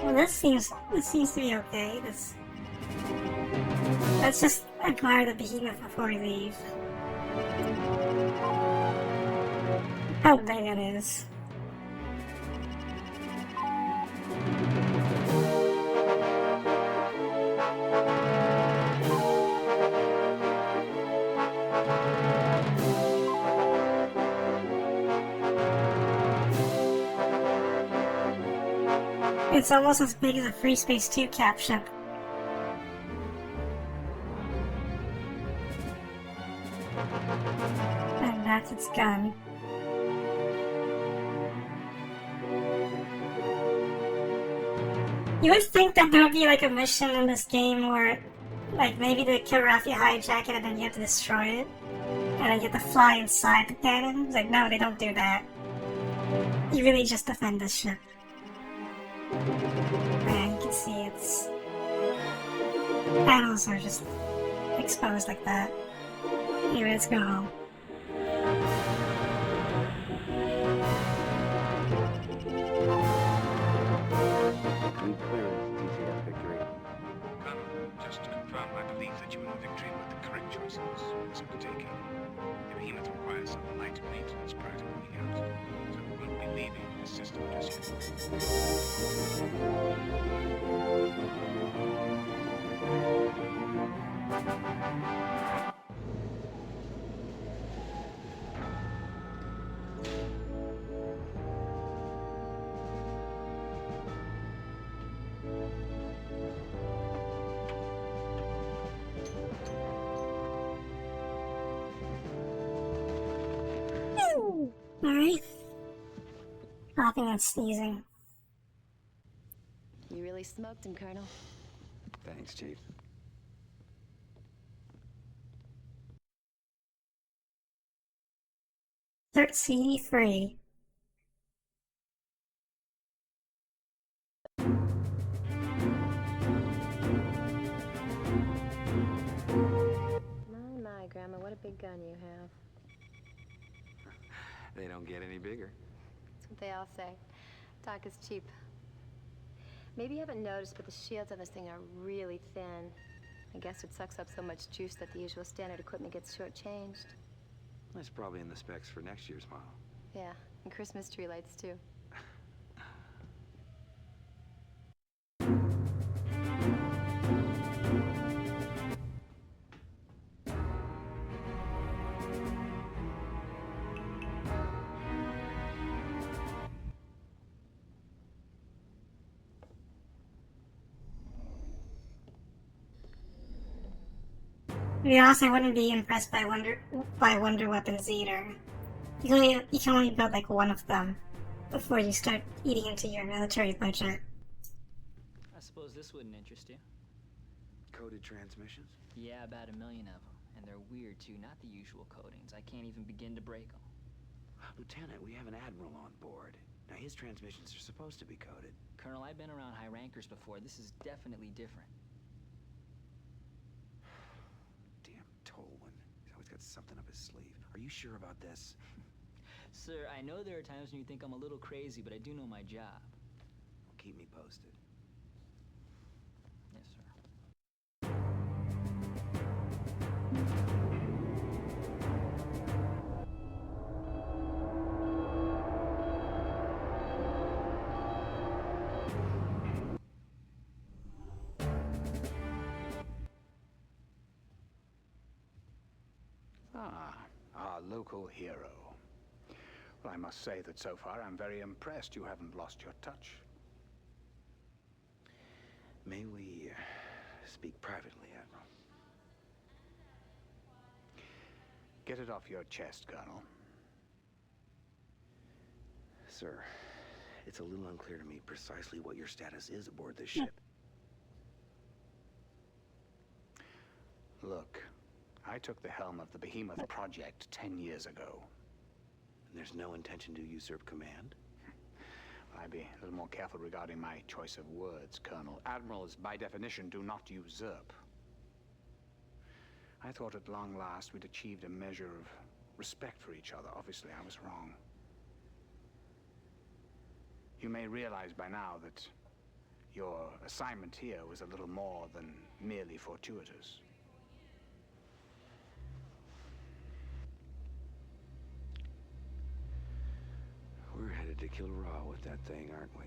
Well, this seems to be okay. Let's just admire the behemoth before we leave. How big it is. It's almost as big as a Free Space 2 cap ship. And that's its gun. You would think that there would be like a mission in this game where, like, maybe they kill Rafi, hijack it, and then you have to destroy it. And then you have to fly inside the cannon. It's like, no, they don't do that. You really just defend this ship. And you can see its panels are just exposed like that. Anyway, let's go home. Need clearance, TCS victory. Colonel, just to confirm, I believe that you and the victory were the correct choices. It's undertaking. The behemoth requires some light maintenance prior to moving out, so we won't be leaving the system just yet. Alright. Coughing and sneezing. You really smoked him, Colonel. Thanks, Chief. Start CD free. My, Grandma, what a big gun you have. They don't get any bigger. That's what they all say. Talk is cheap. Maybe you haven't noticed, but the shields on this thing are really thin. I guess it sucks up so much juice that the usual standard equipment gets shortchanged. That's probably in the specs for next year's model. Yeah, and Christmas tree lights, too. To be honest, I wouldn't be impressed by Wonder Weapons either. You can only build like one of them before you start eating into your military budget. I suppose this wouldn't interest you. Coded transmissions? Yeah, about 1 million of them. And they're weird, too, not the usual coatings. I can't even begin to break them. Lieutenant, we have an admiral on board. Now, his transmissions are supposed to be coded. Colonel, I've been around high rankers before. This is definitely different. Damn Tolwyn. He's always got something up his sleeve. Are you sure about this? Sir, I know there are times when you think I'm a little crazy, but I do know my job. Keep me posted. Yes, sir. Our local hero. Well, I must say that so far I'm very impressed you haven't lost your touch. May we speak privately, Admiral? Get it off your chest, Colonel. Sir, it's a little unclear to me precisely what your status is aboard this ship. Look, I took the helm of the Behemoth project 10 years ago. And there's no intention to usurp command? I'd be a little more careful regarding my choice of words, Colonel. Admirals, by definition, do not usurp. I thought at long last we'd achieved a measure of respect for each other. Obviously, I was wrong. You may realize by now that your assignment here was a little more than merely fortuitous. We're headed to kill Ra with that thing, aren't we?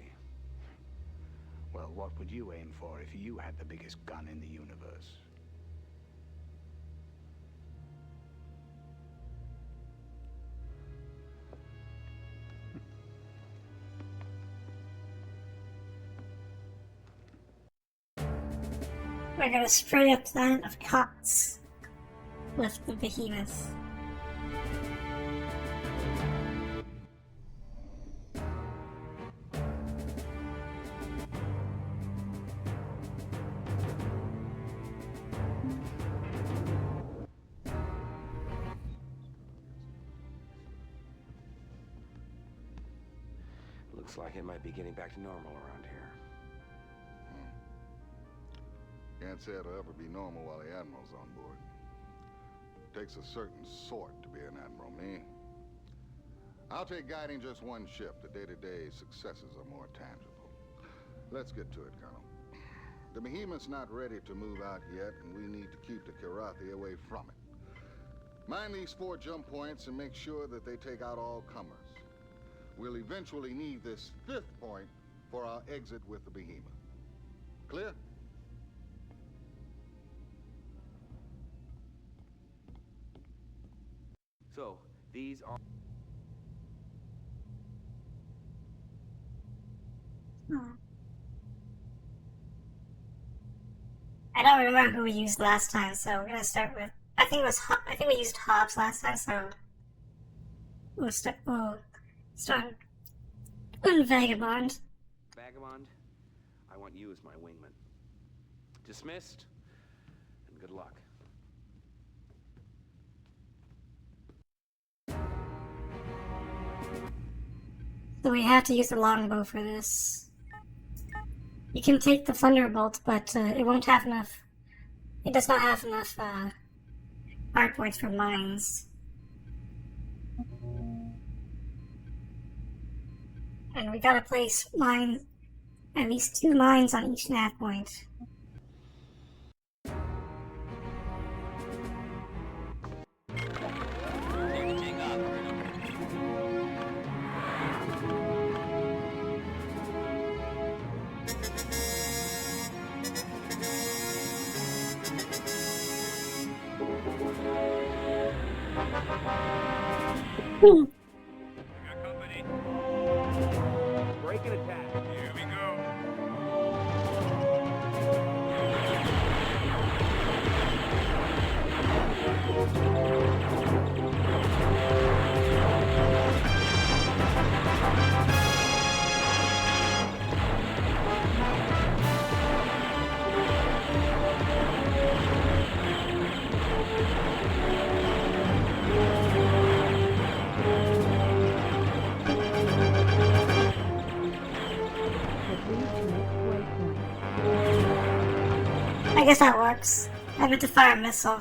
Well, what would you aim for if you had the biggest gun in the universe? We're gonna spray a planet of cots with the Behemoth. Looks like it might be getting back to normal around here. Can't say it'll ever be normal while the Admiral's on board. Takes a certain sort to be an Admiral, me. I'll take guiding just one ship. The day-to-day successes are more tangible. Let's get to it, Colonel. The Behemoth's not ready to move out yet, and we need to keep the Kirathi away from it. Mind these 4 jump points and make sure that they take out all comers. We'll eventually need this 5th point for our exit with the Behemoth. Clear? So, these are... I don't remember who we used last time, so we're gonna start with. I think we used Hobbs last time, so we'll start on Vagabond. Vagabond, I want you as my wingman. Dismissed, and good luck. So we have to use the longbow for this. You can take the thunderbolt, but it won't have enough. It does not have enough hard points for mines. And we gotta place mines, at least 2 mines on each nav point. We got company. Break and attack. Here we go. I guess that works. I meant to fire a missile.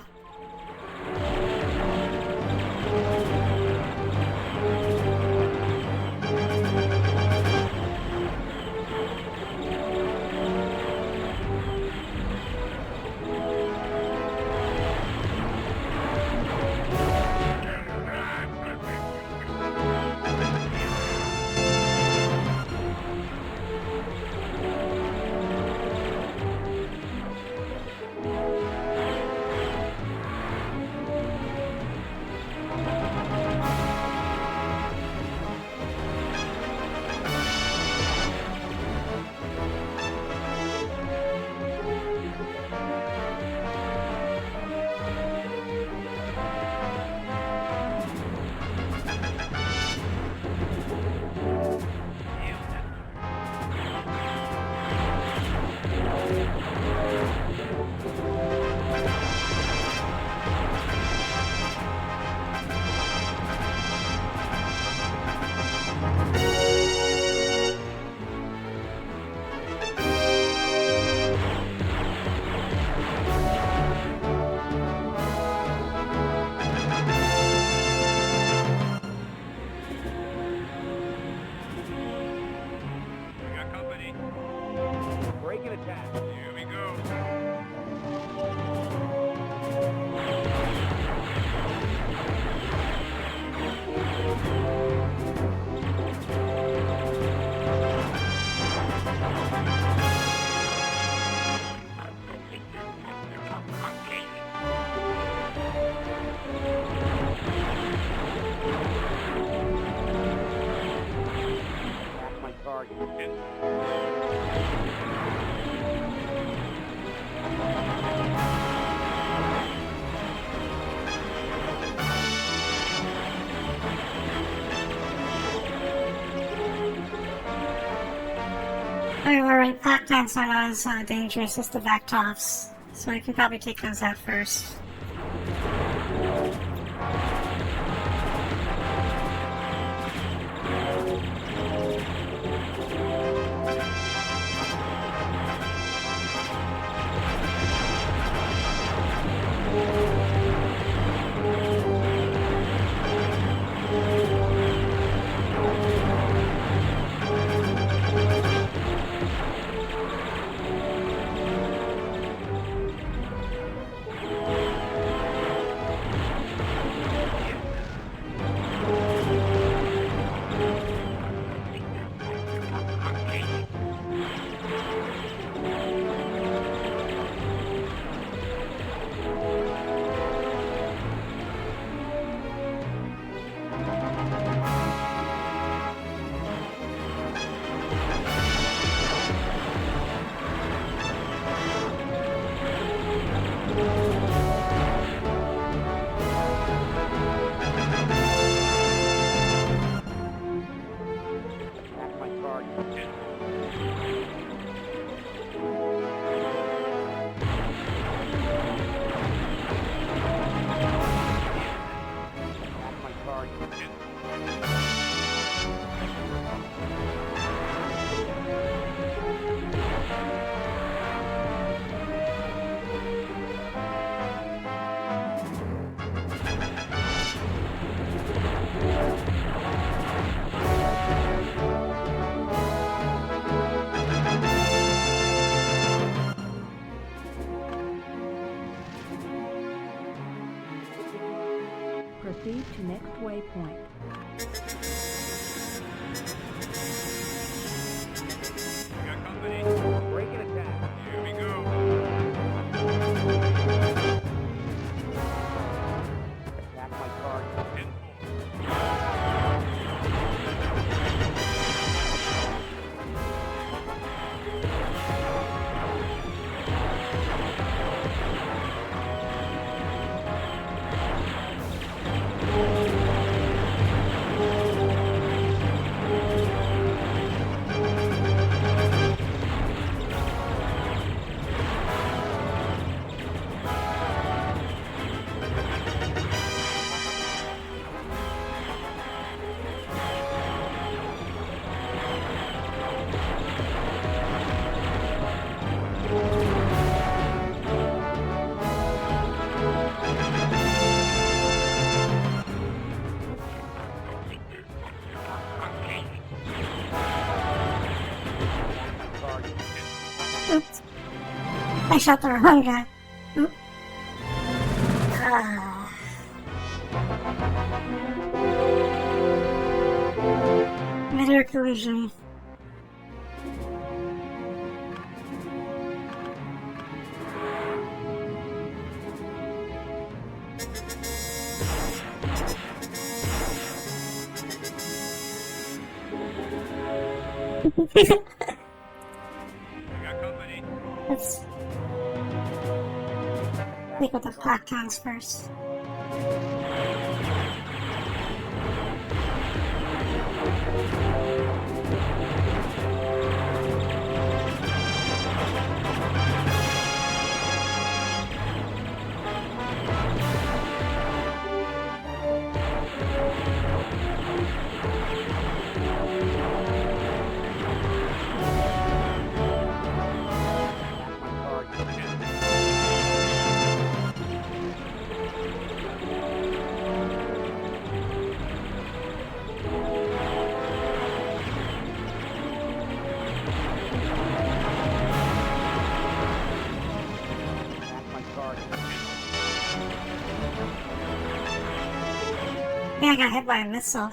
Alright, pack tanks are not as dangerous as the Vactovs, so I can probably take those out first. Proceed to next waypoint. Got company. Break and attack. Here we go. Attack my target. 10-4. Oops. I shot the wrong guy. Oop. Ah. Meteor collision. Got company. Let's speak with the Plactons first. Yeah, I got hit by a missile.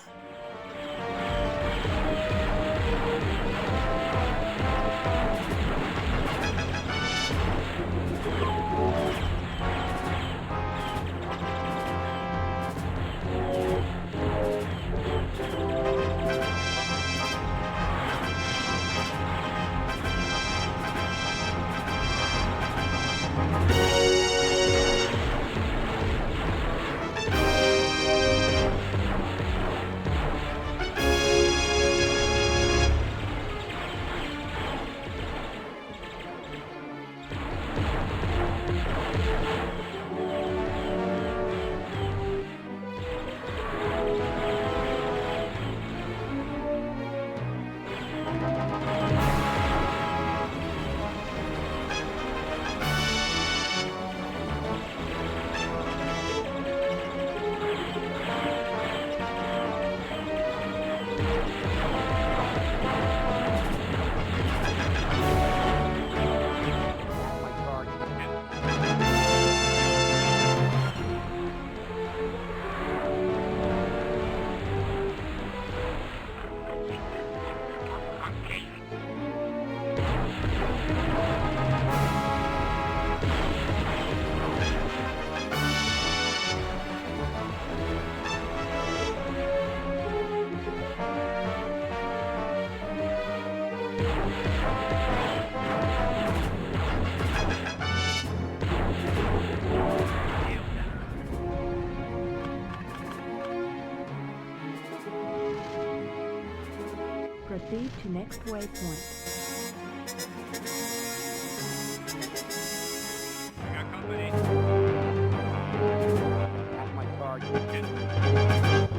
Proceed to next waypoint. Got company. Attack my target. 10-4.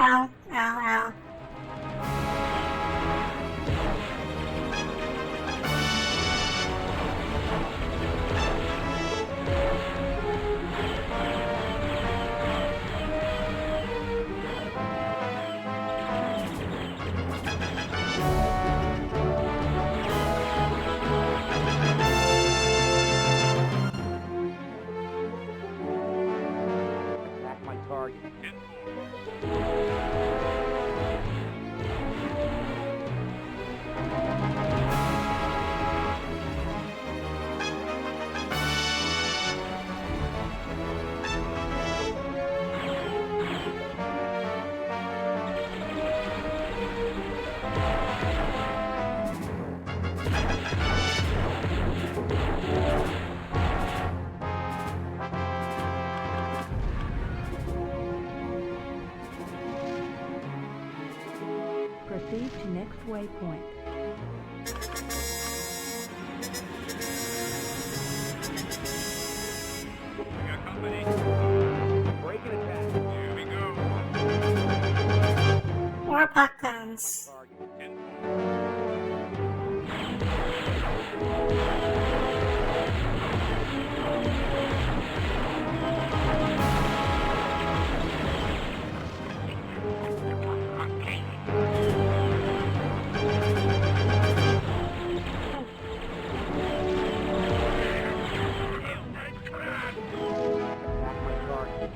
Ow, ow, ow. Attack my target. Proceed to next waypoint. We got company. Break and attack. Here we go. More puck guns. Attack my target.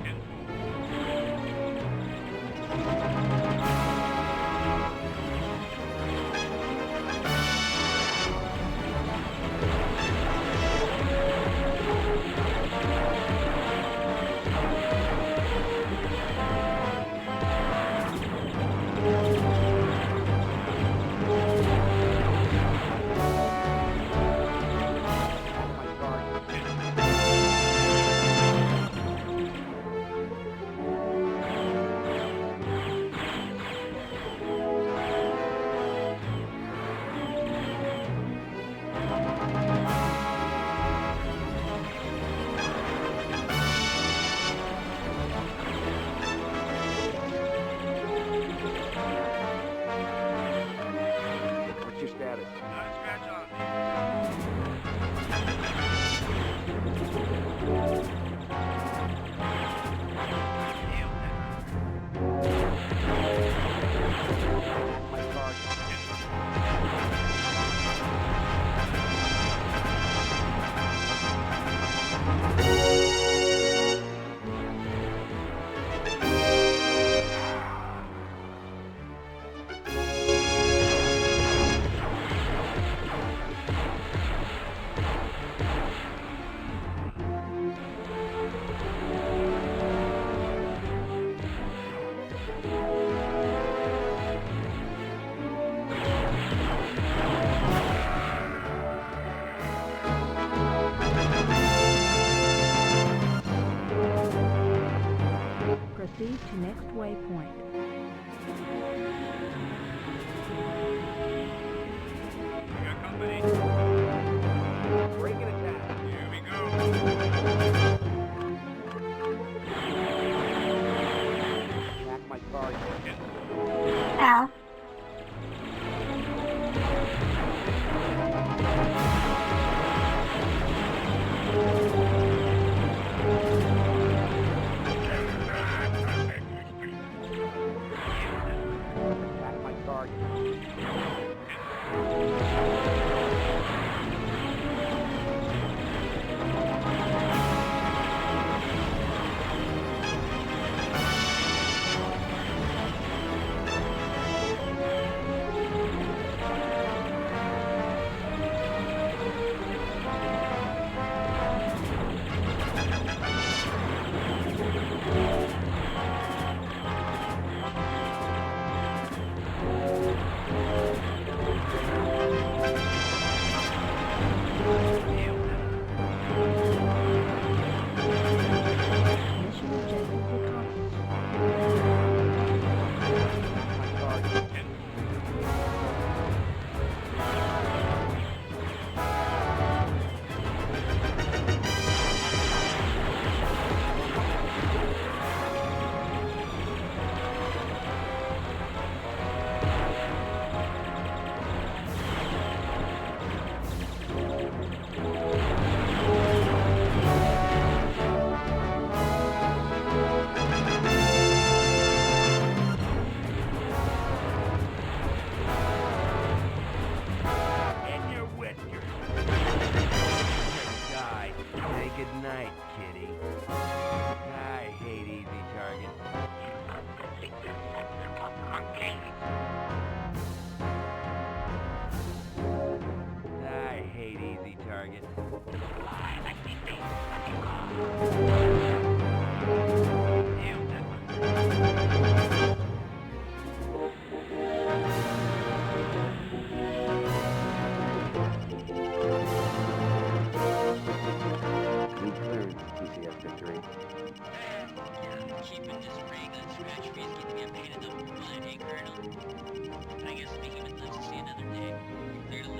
Attack my target. What's your status? Not a scratch on me. Attack my target. Proceed to next waypoint. We got company. Break and attack. Here we go. Attack my target. Ow. Attack my target. taking it up with the line, hey, Colonel? I guess the behemoth lives to see another day. Clear to land.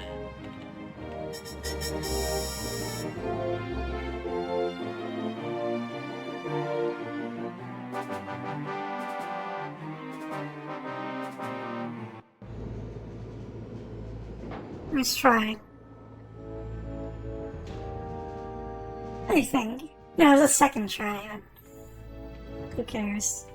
Let's try. I think. No, it was a second try. Who cares?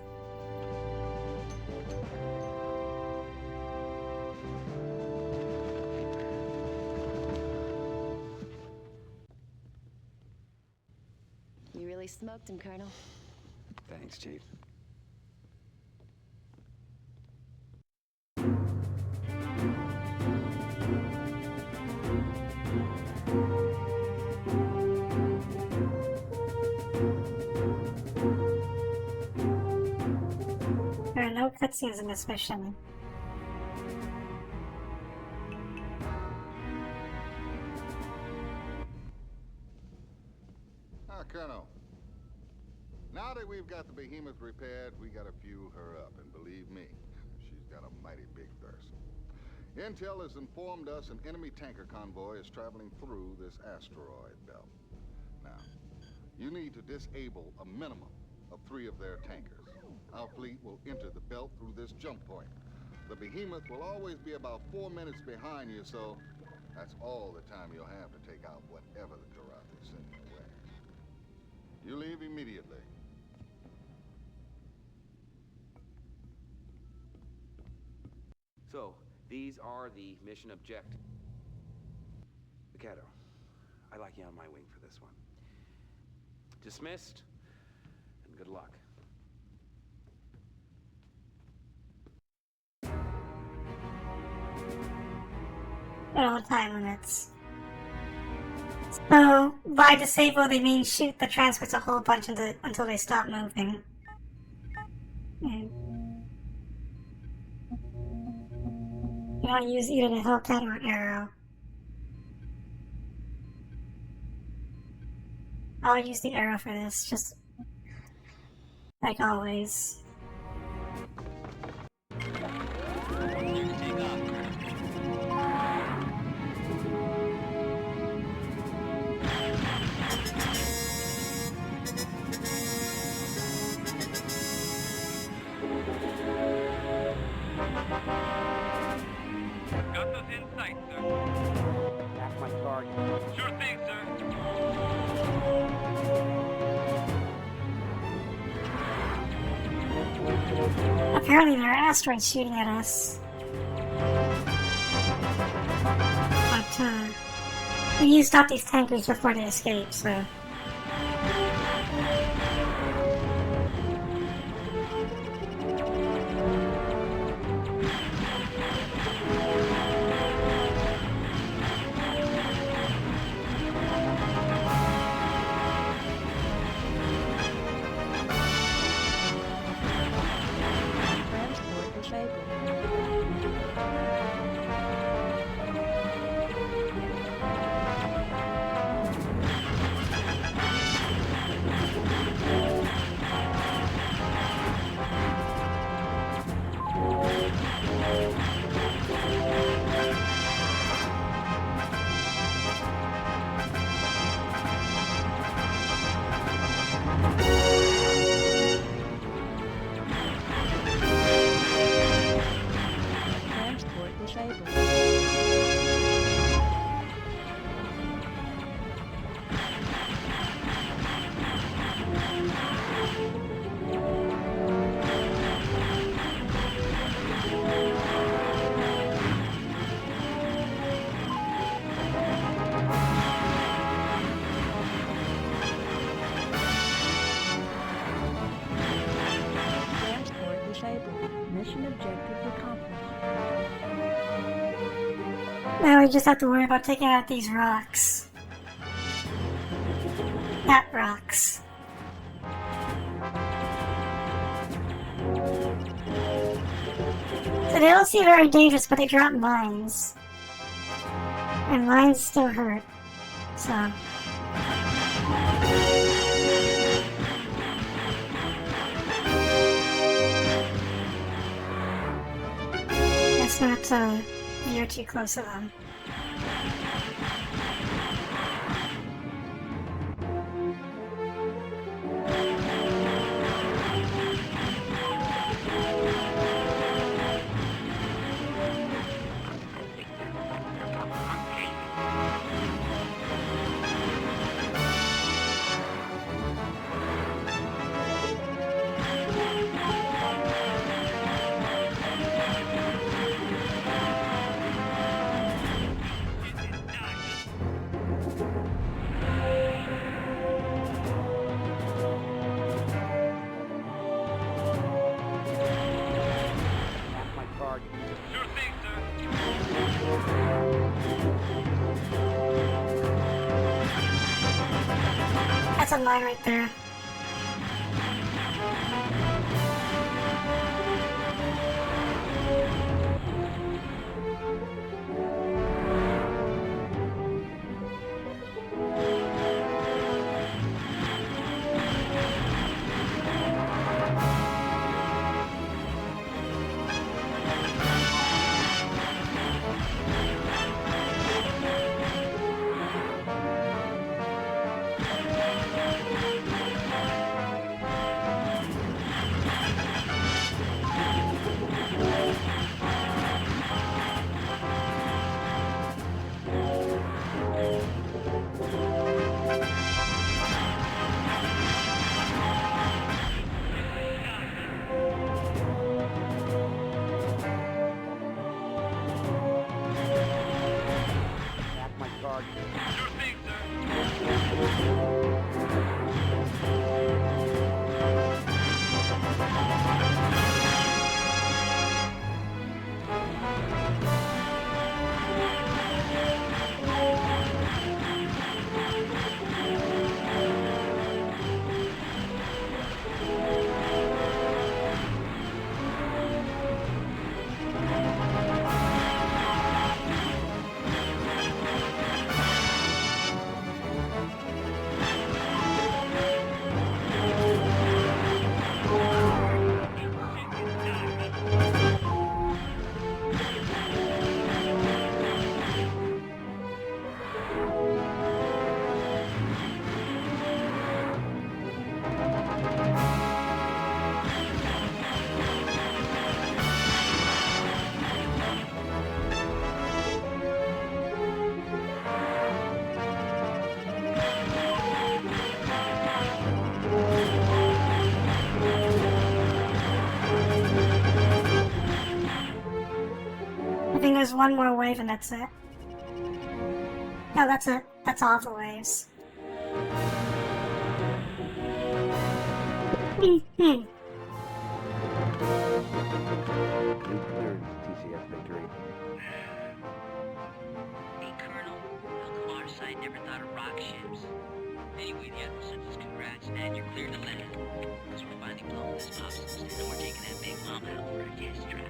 You really smoked him, Colonel. Thanks, Chief. There are no cutscenes in this mission. Colonel. Now that we've got the behemoth repaired, we gotta fuel her up, and believe me, she's got a mighty big thirst. Intel has informed us an enemy tanker convoy is traveling through this asteroid belt. Now, you need to disable a minimum of 3 of their tankers. Our fleet will enter the belt through this jump point. The behemoth will always be about 4 minutes behind you, so that's all the time you'll have to take out whatever the Karathi send your way. You leave immediately. So, these are the mission objectives. Mikado, I'd like you on my wing for this one. Dismissed, and good luck. There are time limits. So, by disable, they mean shoot the transports a whole bunch until they stop moving. And you don't use either the Hellcat or arrow. I'll use the arrow for this, just like always. Got those in sight, sir. That's my target. Sure thing, sir. Apparently there are asteroids shooting at us. But, we need to stop these tankers before they escape, so... Mission objective accomplished. Now we just have to worry about taking out these rocks. That rocks. So they don't seem very dangerous, but they drop mines. And mines still hurt. So... Let's not veer too close to them. That's a line right there. I think there's one more wave and that's it. No, that's it. That's all the waves. New clearance, TCS victory. Hey, Colonel. How come our side never thought of rock ships? Anyway, the Admiral sends us congrats, and you're clear to land. Because we're finally blowing this obstacle, and then we're taking that big mama out for a test drive.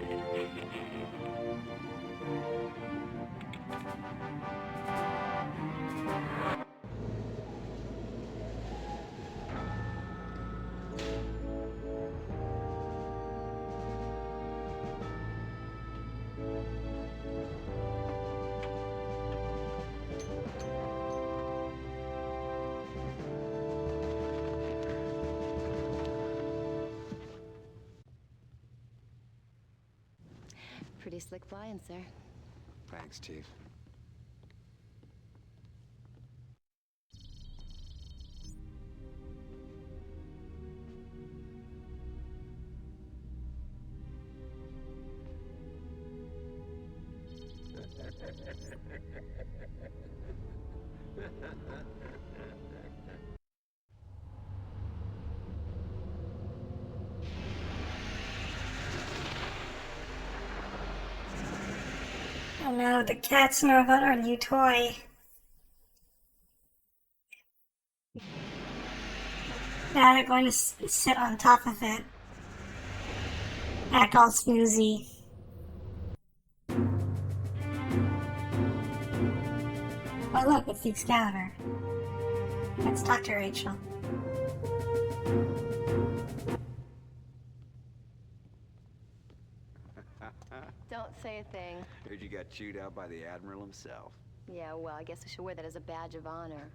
Pretty slick flying, sir. Thanks, Chief. Oh no, the cats know about our new toy. Now they're going to sit on top of it. Act all smoozy. Oh look, it's the Excalibur. Let's talk to Rachel. Don't say a thing. Heard you got chewed out by the Admiral himself. Yeah, well, I guess I should wear that as a badge of honor.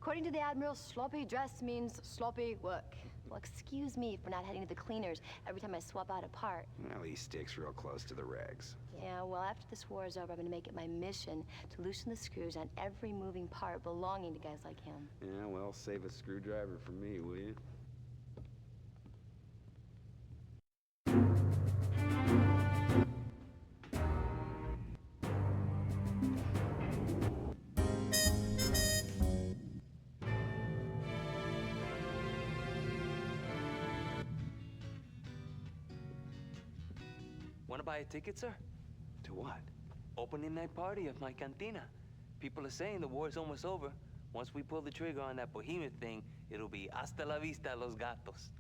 According to the Admiral, sloppy dress means sloppy work. Well, excuse me for not heading to the cleaners every time I swap out a part. Well, he sticks real close to the regs. Yeah, well, after this war is over, I'm gonna make it my mission to loosen the screws on every moving part belonging to guys like him. Yeah, well, save a screwdriver for me, will you? Wanna buy a ticket, sir? To what? Opening night party of my cantina. People are saying the war's almost over. Once we pull the trigger on that behemoth thing, it'll be hasta la vista los gatos.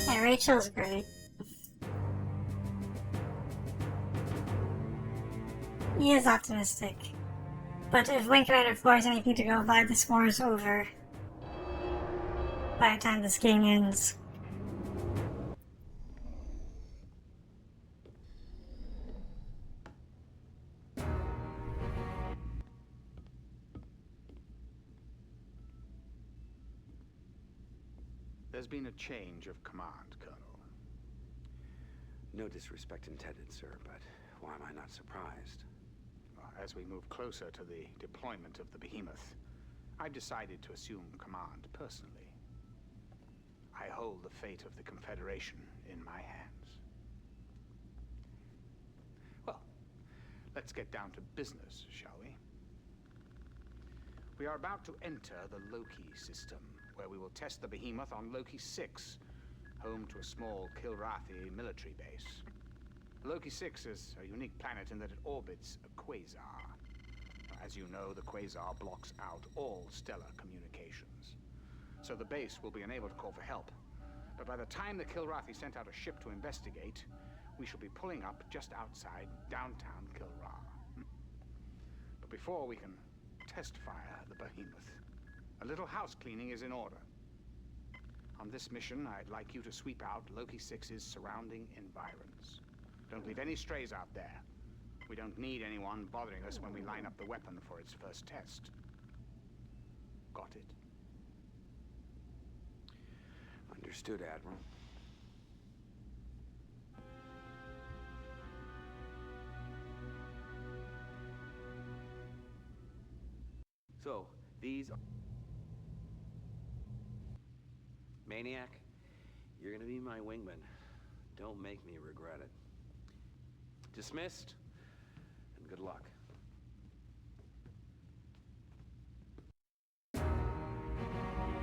Yeah, Rachel's great. He is optimistic. But if Wing Commander 4 has anything to go by, this war is over. By the time this game ends. There's been a change of command, Colonel. No disrespect intended, sir, but why am I not surprised? As we move closer to the deployment of the behemoth, I've decided to assume command personally. I hold the fate of the Confederation in my hands. Well, let's get down to business, shall we? We are about to enter the Loki system, where we will test the behemoth on Loki 6, home to a small Kilrathi military base. Loki 6 is a unique planet in that it orbits a quasar. As you know, the quasar blocks out all stellar communications. So the base will be unable to call for help. But by the time the Kilrathi sent out a ship to investigate, we shall be pulling up just outside downtown Kilrar. But before we can test fire the behemoth, a little house cleaning is in order. On this mission, I'd like you to sweep out Loki 6's surrounding environs. Don't leave any strays out there. We don't need anyone bothering us when we line up the weapon for its first test. Got it? Understood, Admiral. So, these are... Maniac, you're gonna be my wingman. Don't make me regret it. Dismissed, and good luck.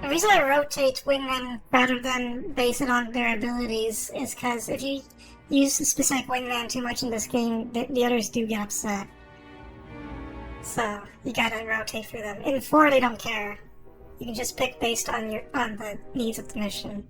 The reason I rotate wingmen rather than base it on their abilities is because if you use a specific wingman too much in this game, the others do get upset. So you gotta rotate through them. In 4, they don't care. You can just pick based on the needs of the mission.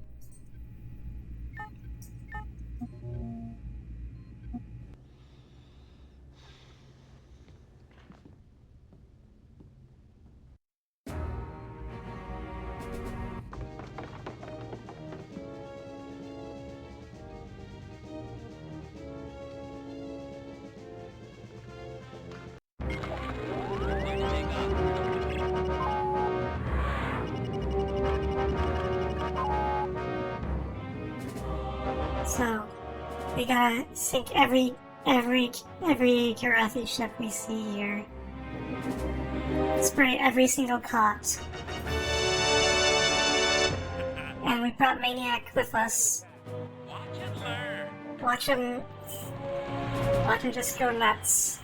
So, we gotta sink every Kilrathi ship we see here. Spray every single cot. And we brought Maniac with us. Watch him just go nuts.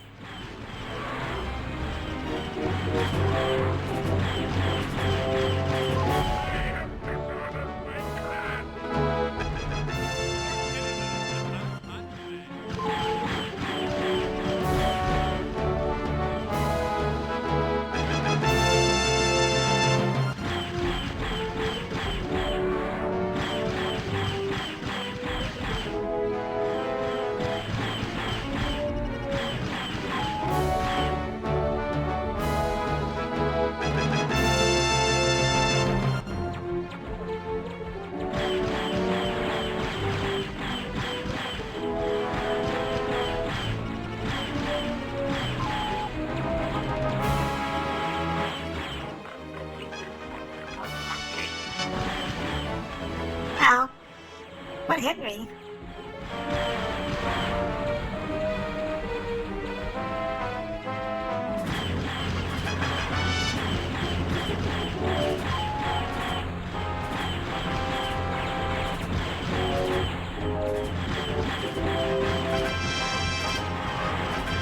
what hit me?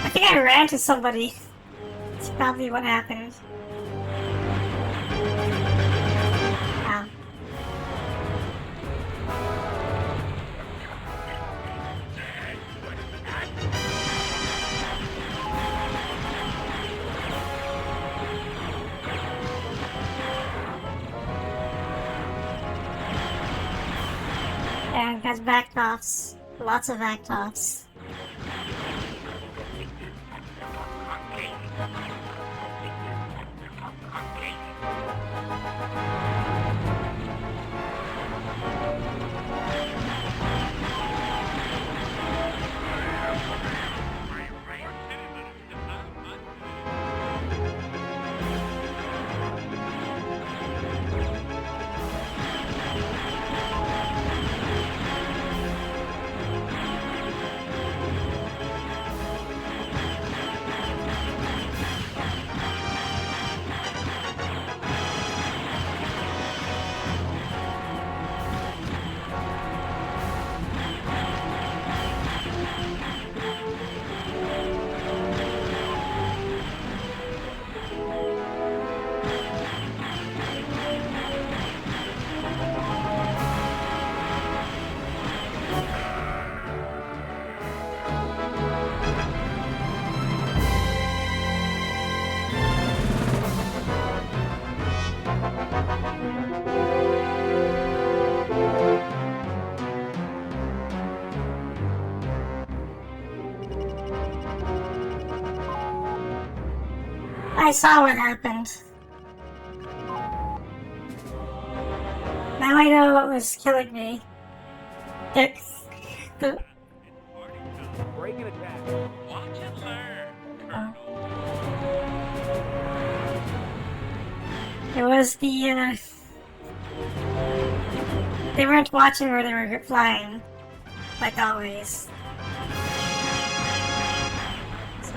I think I ran to somebody. That's probably what happened. Ow. And has backtops. Lots of backtops. I saw what happened. Now I know what was killing me. The Break and attack. Watch and learn. It was the, they weren't watching where they were flying, like always. So.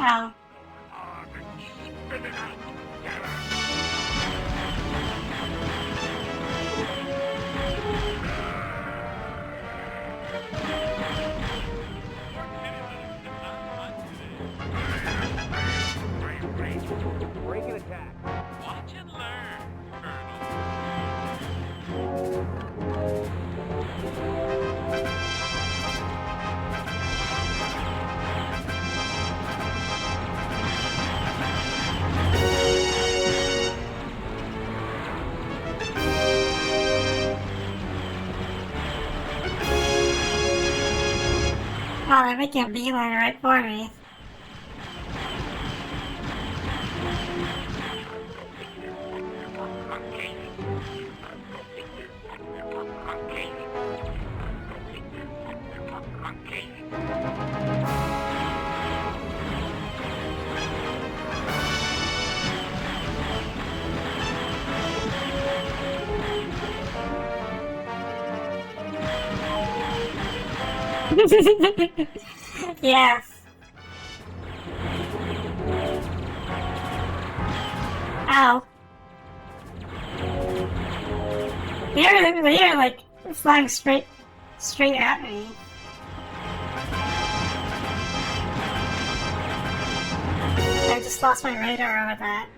Ow. Break and attack. Watch and learn, Oh, they're making a beeline right for me. Yeah. Ow. They're like flying straight at me. I just lost my radar over that.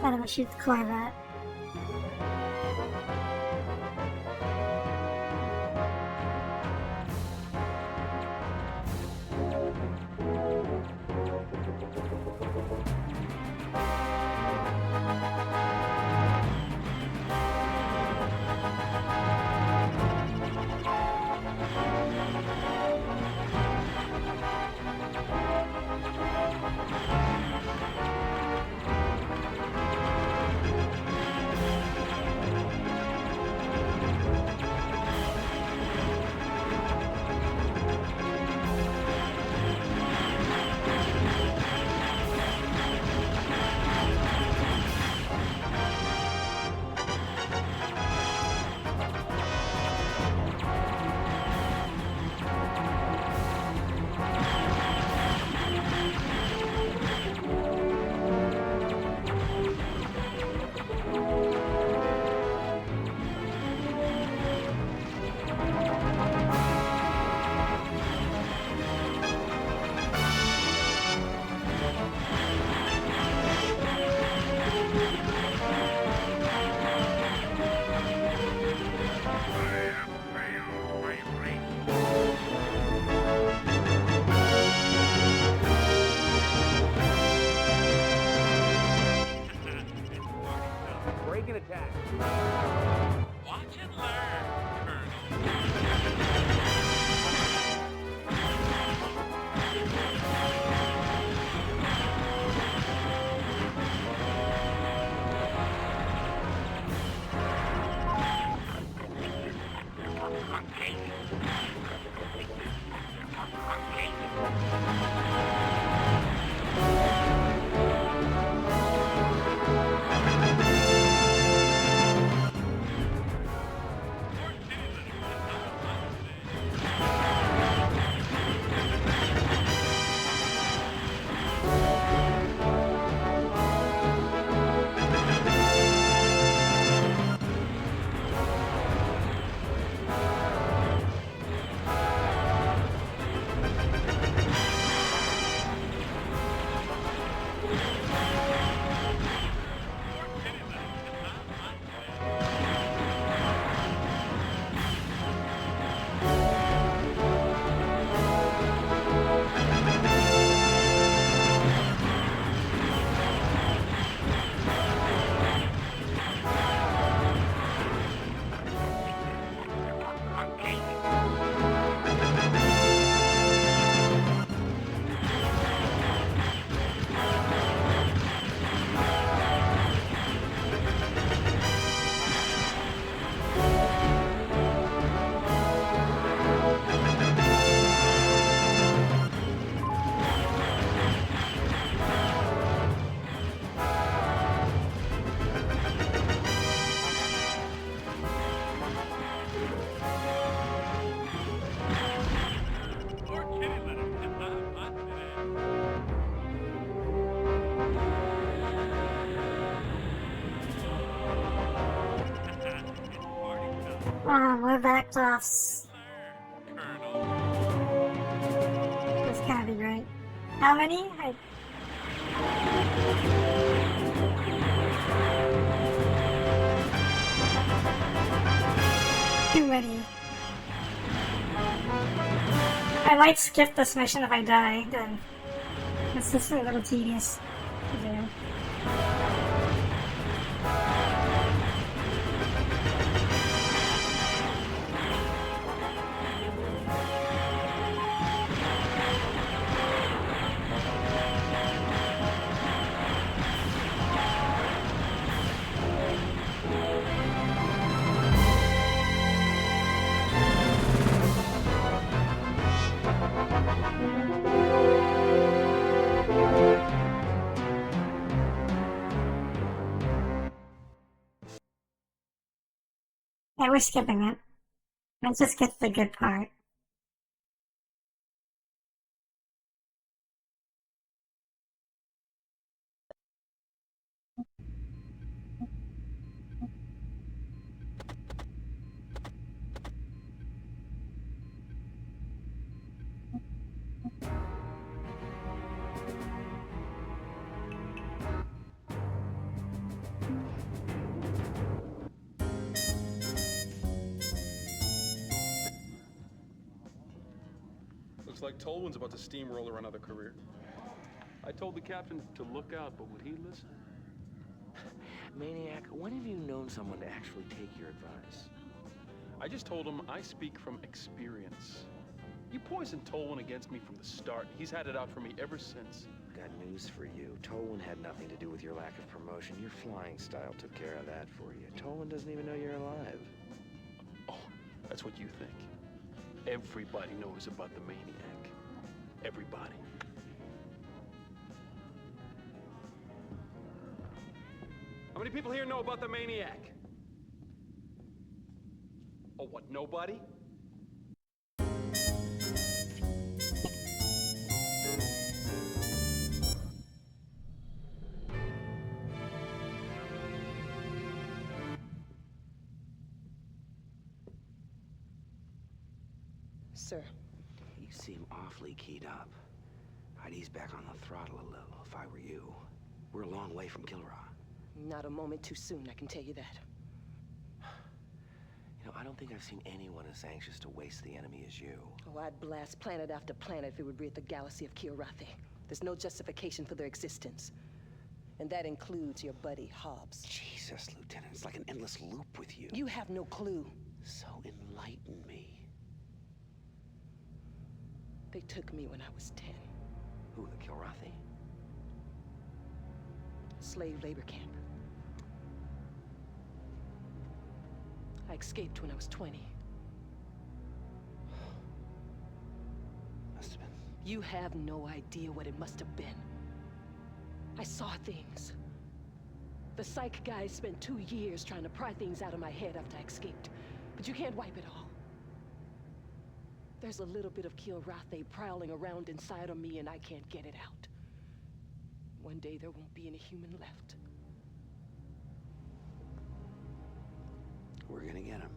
I don't shoot the Corvette. More backtofts. That's gotta be right. How many? Too many. I might skip this mission if I die, then it's just a little tedious to do. Yeah, we're skipping it. Let's just get the good part. Looks like Tolwyn's about to steamroller another career. I told the captain to look out, but would he listen? Maniac, when have you known someone to actually take your advice? I just told him I speak from experience. You poisoned Tolwyn against me from the start. He's had it out for me ever since. Got news for you. Tolwyn had nothing to do with your lack of promotion. Your flying style took care of that for you. Tolwyn doesn't even know you're alive. Oh, that's what you think. Everybody knows about the Maniac. Everybody. How many people here know about the Maniac? Oh, what, nobody? Sir. You seem awfully keyed up. I'd ease back on the throttle a little if I were you. We're a long way from Kilra. Not a moment too soon, I can tell you that. You know, I don't think I've seen anyone as anxious to waste the enemy as you. Oh, I'd blast planet after planet if it would rid the galaxy of Kilrathi. There's no justification for their existence. And that includes your buddy, Hobbs. Jesus, Lieutenant, it's like an endless loop with you. You have no clue. So enlighten me. They took me when I was 10. Who, the Kilrathi? Slave labor camp. I escaped when I was 20. Must have been. You have no idea what it must have been. I saw things. The psych guys spent 2 years trying to pry things out of my head after I escaped. But you can't wipe it all. There's a little bit of Kilrathi prowling around inside of me, and I can't get it out. One day there won't be any human left. We're gonna get him.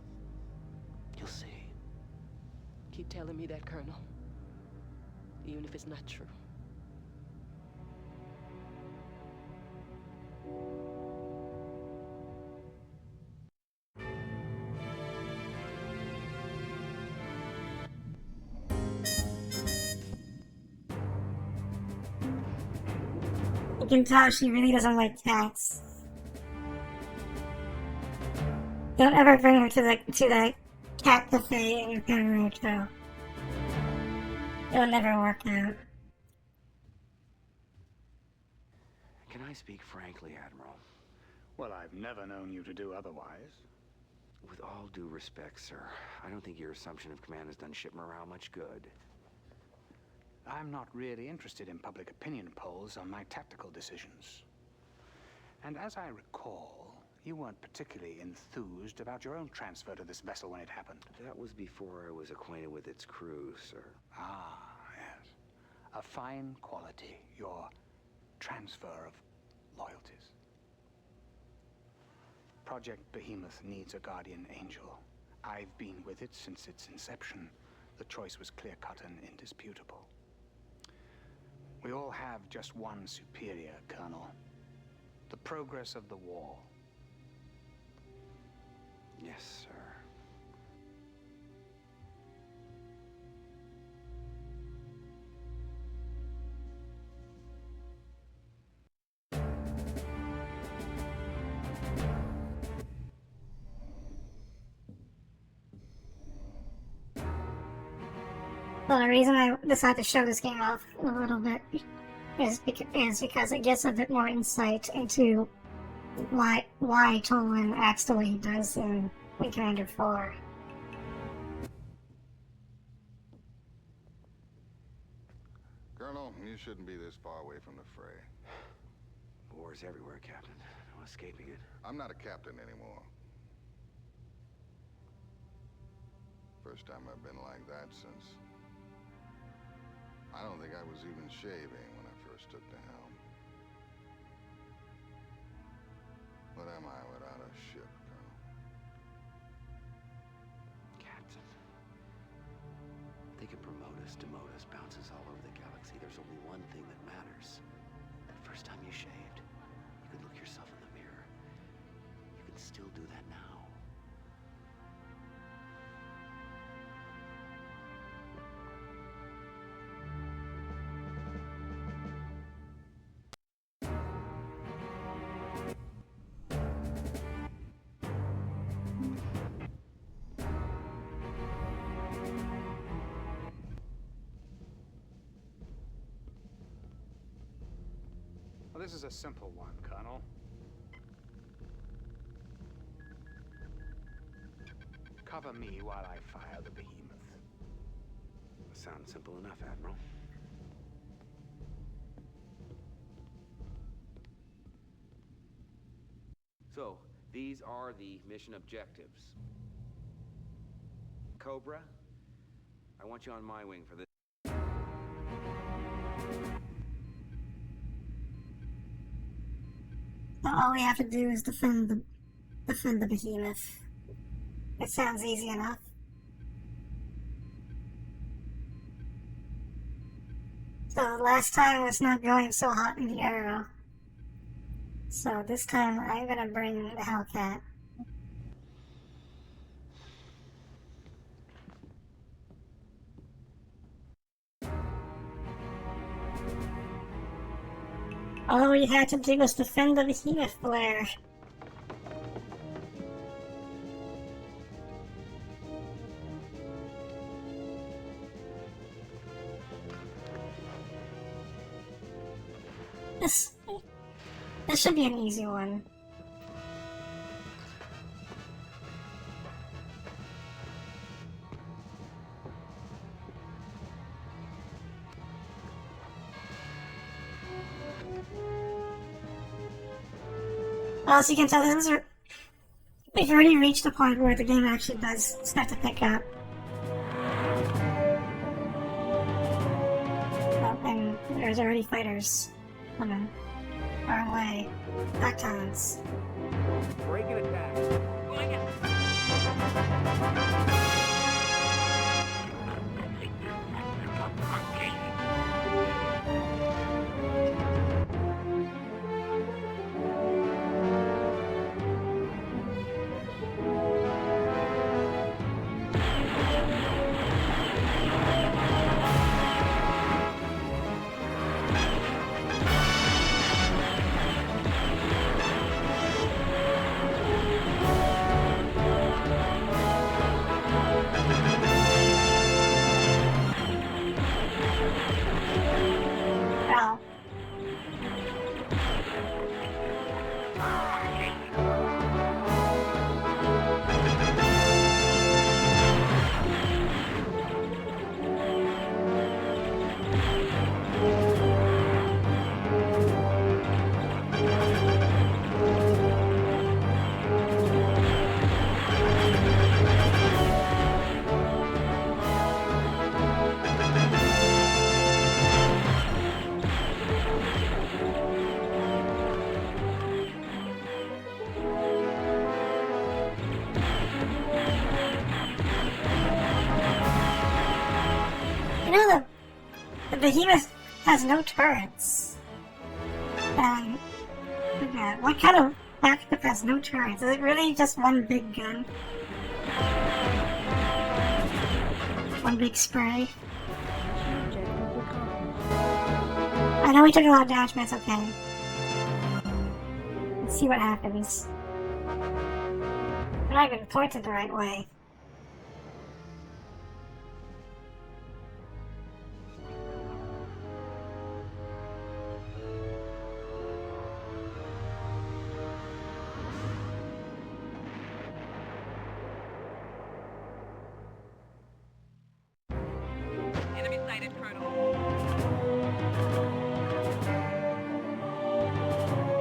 You'll see. Keep telling me that, Colonel. Even if it's not true. You can tell she really doesn't like cats. Don't ever bring her to the cat cafe in your Gun Hotel. It'll never work out. Can I speak frankly, Admiral? Well, I've never known you to do otherwise. With all due respect, sir, I don't think your assumption of command has done ship morale much good. I'm not really interested in public opinion polls on my tactical decisions. And as I recall, you weren't particularly enthused about your own transfer to this vessel when it happened. That was before I was acquainted with its crew, sir. Ah, yes. A fine quality, your transfer of loyalties. Project Behemoth needs a guardian angel, I've been with it since its inception. The choice was clear-cut and indisputable. We all have just one superior, Colonel. The progress of the war. Yes, sir. Well, the reason I decided to show this game off a little bit is because it gives a bit more insight into why Tolan acts the way he does in Commander 4. Colonel, you shouldn't be this far away from the fray. War's everywhere, Captain. No escaping it. I'm not a captain anymore. First time I've been like that since... I don't think I was even shaving when I first took the helm. What am I without a ship, Colonel? Captain. They can promote us, demote us, bounce us all over the galaxy. There's only one thing that matters. That first time you shaved, you could look yourself in the mirror. You can still do that now. Well, this is a simple one, Colonel. Cover me while I fire the behemoth. Sounds simple enough, Admiral. So, these are the mission objectives. Cobra, I want you on my wing for this. All we have to do is defend the behemoth. It sounds easy enough. So last time was not going so hot in the Arrow. So this time I'm gonna bring the Hellcat. All we had to do was defend the behemoth flare. This should be an easy one. As you can tell, we've already reached the point where the game actually does start to pick up. Oh, and there's already fighters coming our way. Backtons. Break and attack. Going in. Behemoth has no turrets. Yeah, what kind of battleship has no turrets? Is it really just one big gun? One big spray? I know we took a lot of damage, but it's okay. Let's see what happens. We're not even pointed the right way. Enemy sighted, Colonel.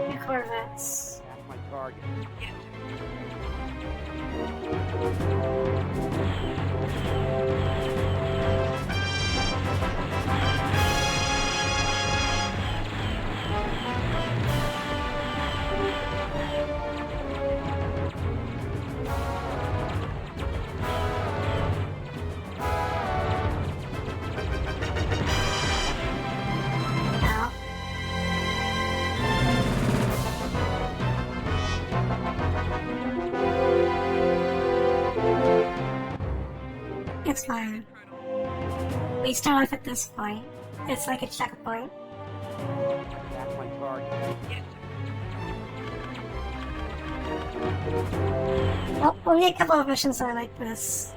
New corvettes. That's my target. It's fine. We start off at this point. It's like a checkpoint. That's my target. Well, we'll get a couple of missions that are like this.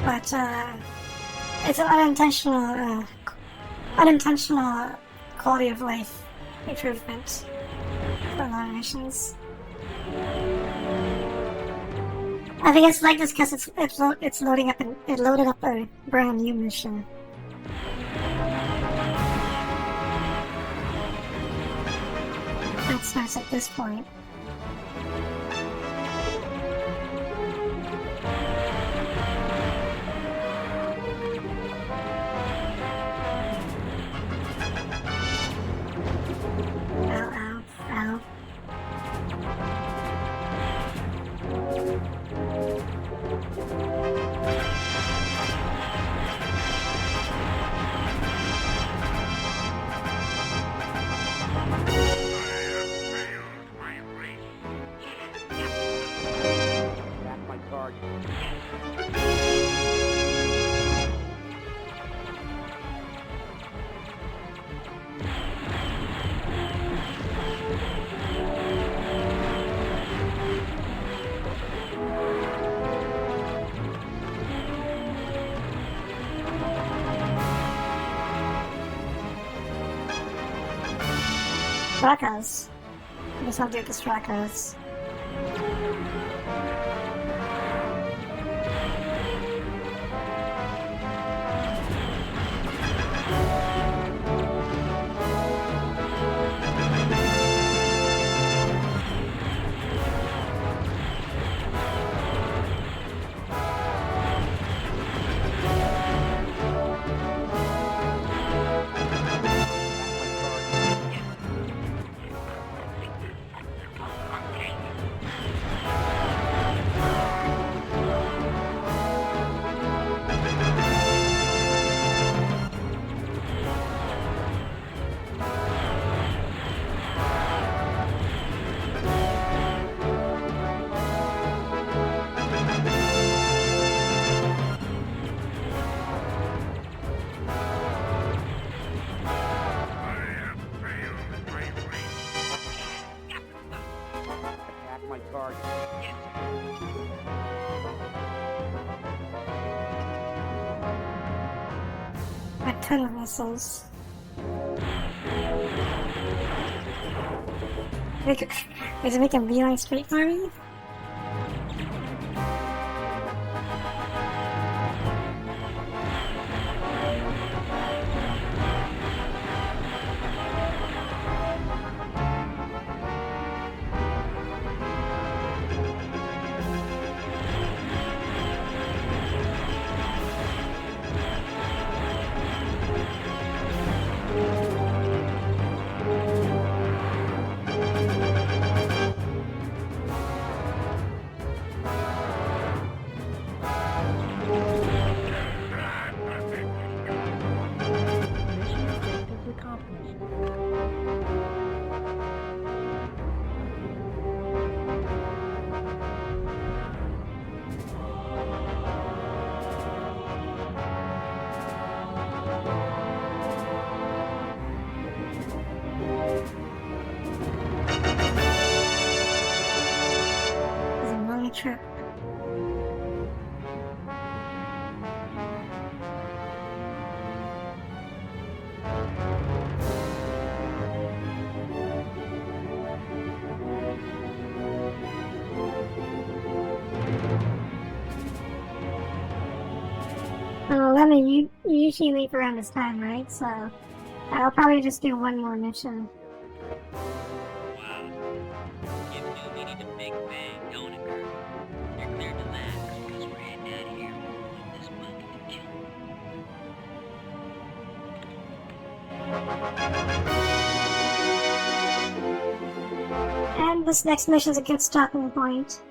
But, it's an unintentional quality of life improvement for a lot of missions. I think it's like this because it's loading up it loaded up a brand new mission. That starts at this point. Ow, ow, ow. That's my target. Strikers. Let's not do the strikers. That's my target. A ton of missiles. Is it making a beeline straight for me? trip. Well, Lemon, you usually leave around this time, right? So I'll probably just do one more mission. Wow. You knew we need a big bang, don't it, Kurt? You're cleared to land because we're heading out of here. With this bucket to kill. And this next mission's a good stopping point.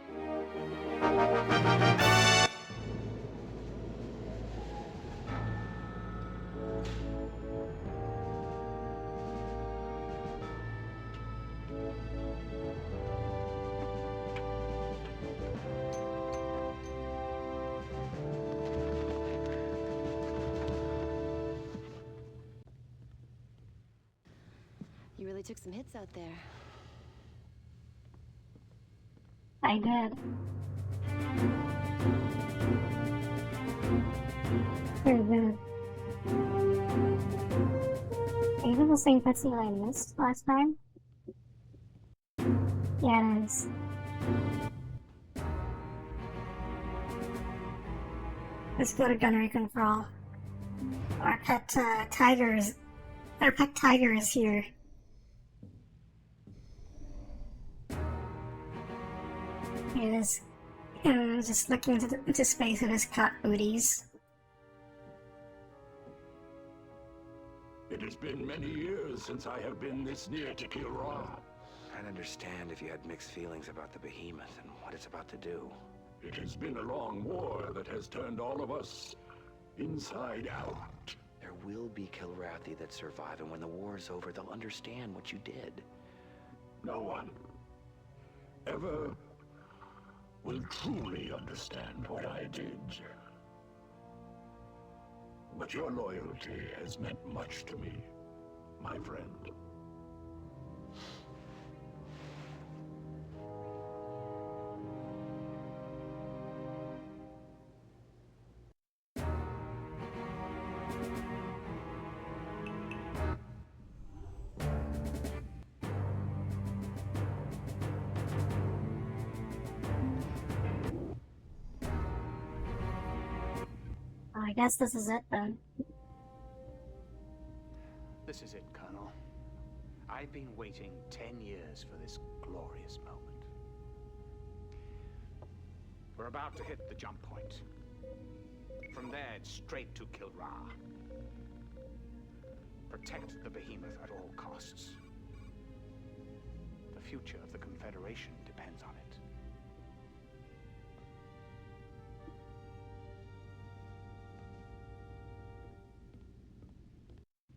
You really took some hits out there. I did. Pretty good. Is it the same cutscene I missed last time? Yeah, it is. Let's go to gunnery control. Our pet tiger is here. It is just looking into space at his caught booties. It has been many years since I have been this near to Kilra. I'd understand if you had mixed feelings about the behemoth and what it's about to do. It has been a long war that has turned all of us inside out. There will be Kilrathi that survive, and when the war is over, they'll understand what you did. No one ever will truly understand what I did. But your loyalty has meant much to me, my friend. I guess this is it then. This is it, Colonel. I've been waiting 10 years for this glorious moment. We're about to hit the jump point. From there, it's straight to Kilra. Protect the behemoth at all costs. The future of the Confederation depends on it.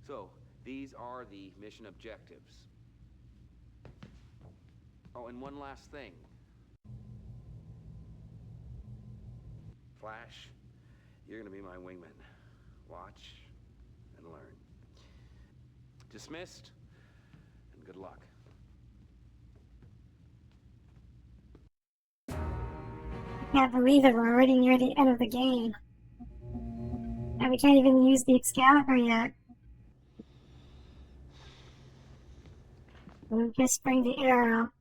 So, these are the mission objectives. Oh, and one last thing. Flash, you're gonna be my wingman. Watch and learn. Dismissed, and good luck. I can't believe it, we're already near the end of the game. And we can't even use the Excalibur yet. We'll just bring the arrow.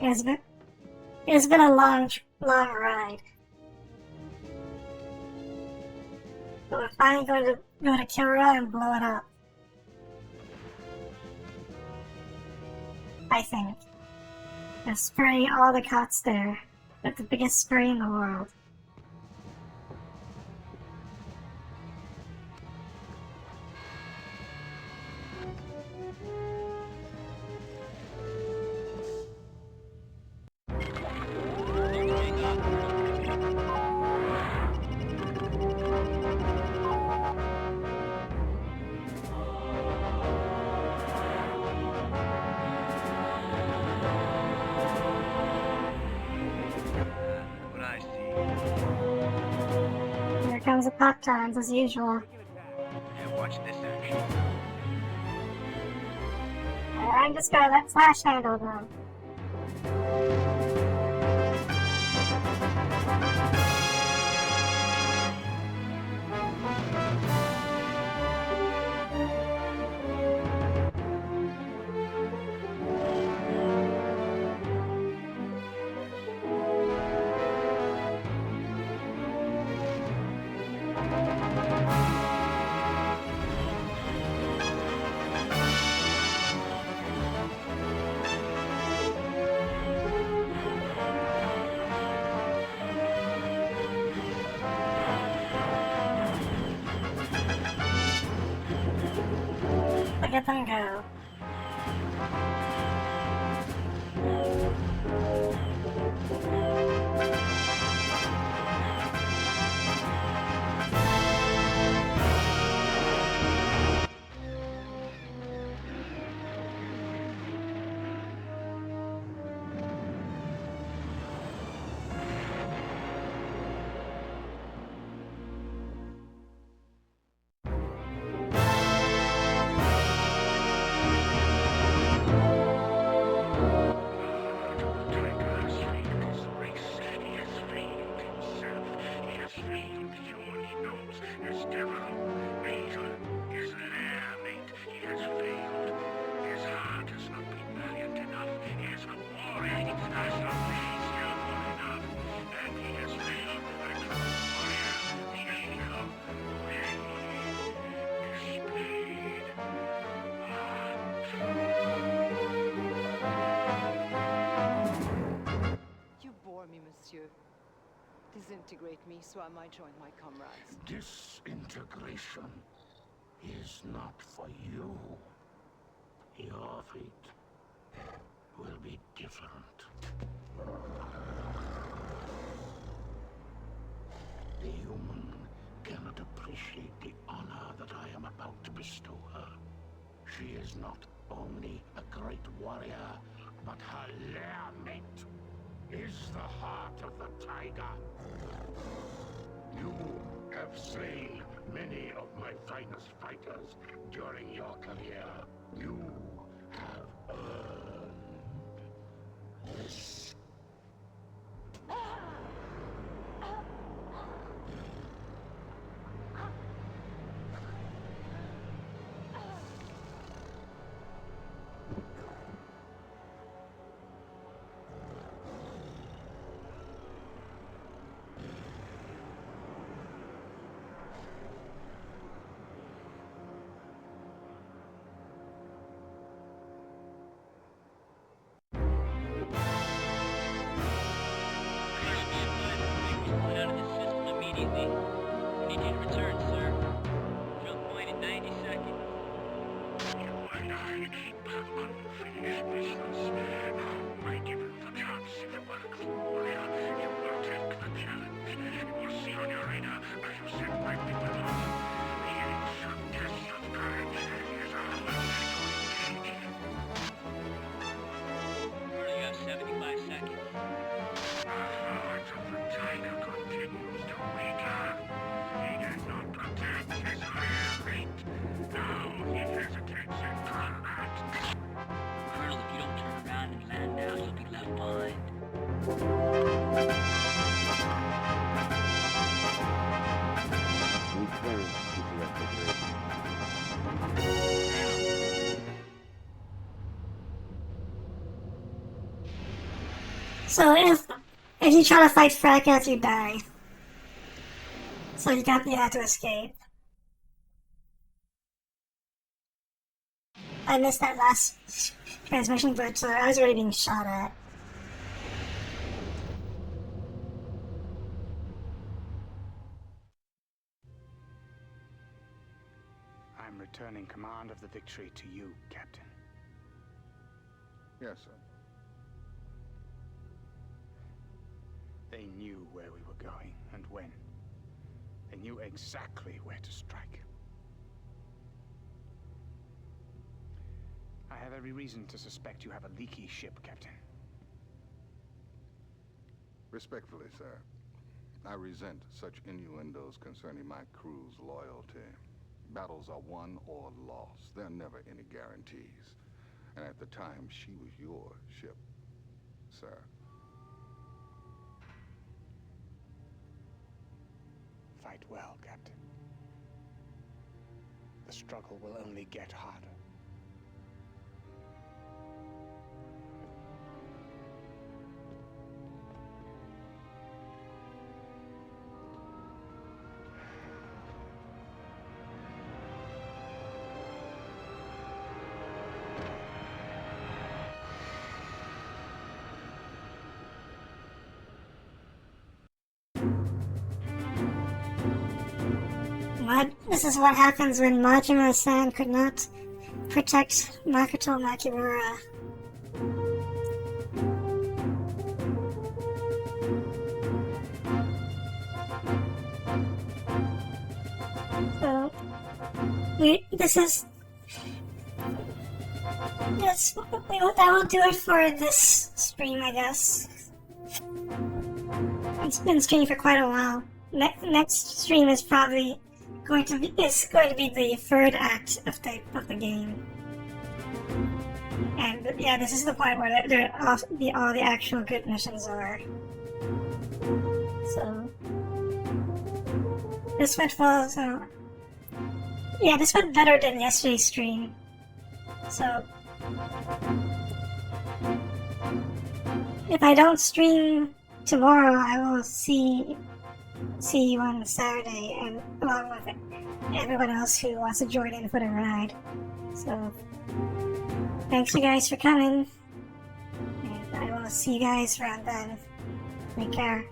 It's been a long ride. But we're finally going to go to Kilra and blow it up. I think. Just spray all the cots there. With the biggest spray in the world. Here comes the pop times as usual. Yeah, watch this action. I'm just gonna let Flash handle them. Look at them go. You bore me, monsieur. Disintegrate me so I might join my comrades. Disintegration is not for you. Your fate will be different. The human cannot appreciate the honor that I am about to bestow her. She is not only a great warrior, but her lair mate is the heart of the tiger. You have slain many of my finest fighters during your career. You have earned this. Out of the system immediately. We need you to return, sir. Jump point in 90 seconds. You and I have unfinished business. I give you the chance. If you are a true warrior, you will take the challenge. You will see on your radar as you set my weapon off. The ancient test of courage is ours to engage. Colonel, you have 75 seconds. The heart of the tiger continues to weaken. He did not protect his rare mate. Now he hesitates in combat. Colonel, if you don't turn around and land now, you'll be left behind. Need clearance to select So if you try to fight Fracas, you die. So you have to escape. I missed that last transmission, but I was already being shot at. I'm returning command of the victory to you, Captain. Yes, sir. They knew where we were going and when. They knew exactly where to strike. I have every reason to suspect you have a leaky ship, Captain. Respectfully, sir, I resent such innuendos concerning my crew's loyalty. Battles are won or lost. There are never any guarantees. And at the time, she was your ship, sir. Fight well, Captain. The struggle will only get harder. This is what happens when Majima-san could not protect Makoto Makimura. So, that will do it for this stream, I guess. It's been streaming for quite a while. Next stream is probably going to be the third act of the game. And yeah, this is the point where all the actual good missions are. So this went well. So yeah, this went better than yesterday's stream. So if I don't stream tomorrow, I will see you on Saturday, and along with everyone else who wants to join in for the ride. So thanks you guys for coming, and I will see you guys around then. Take care.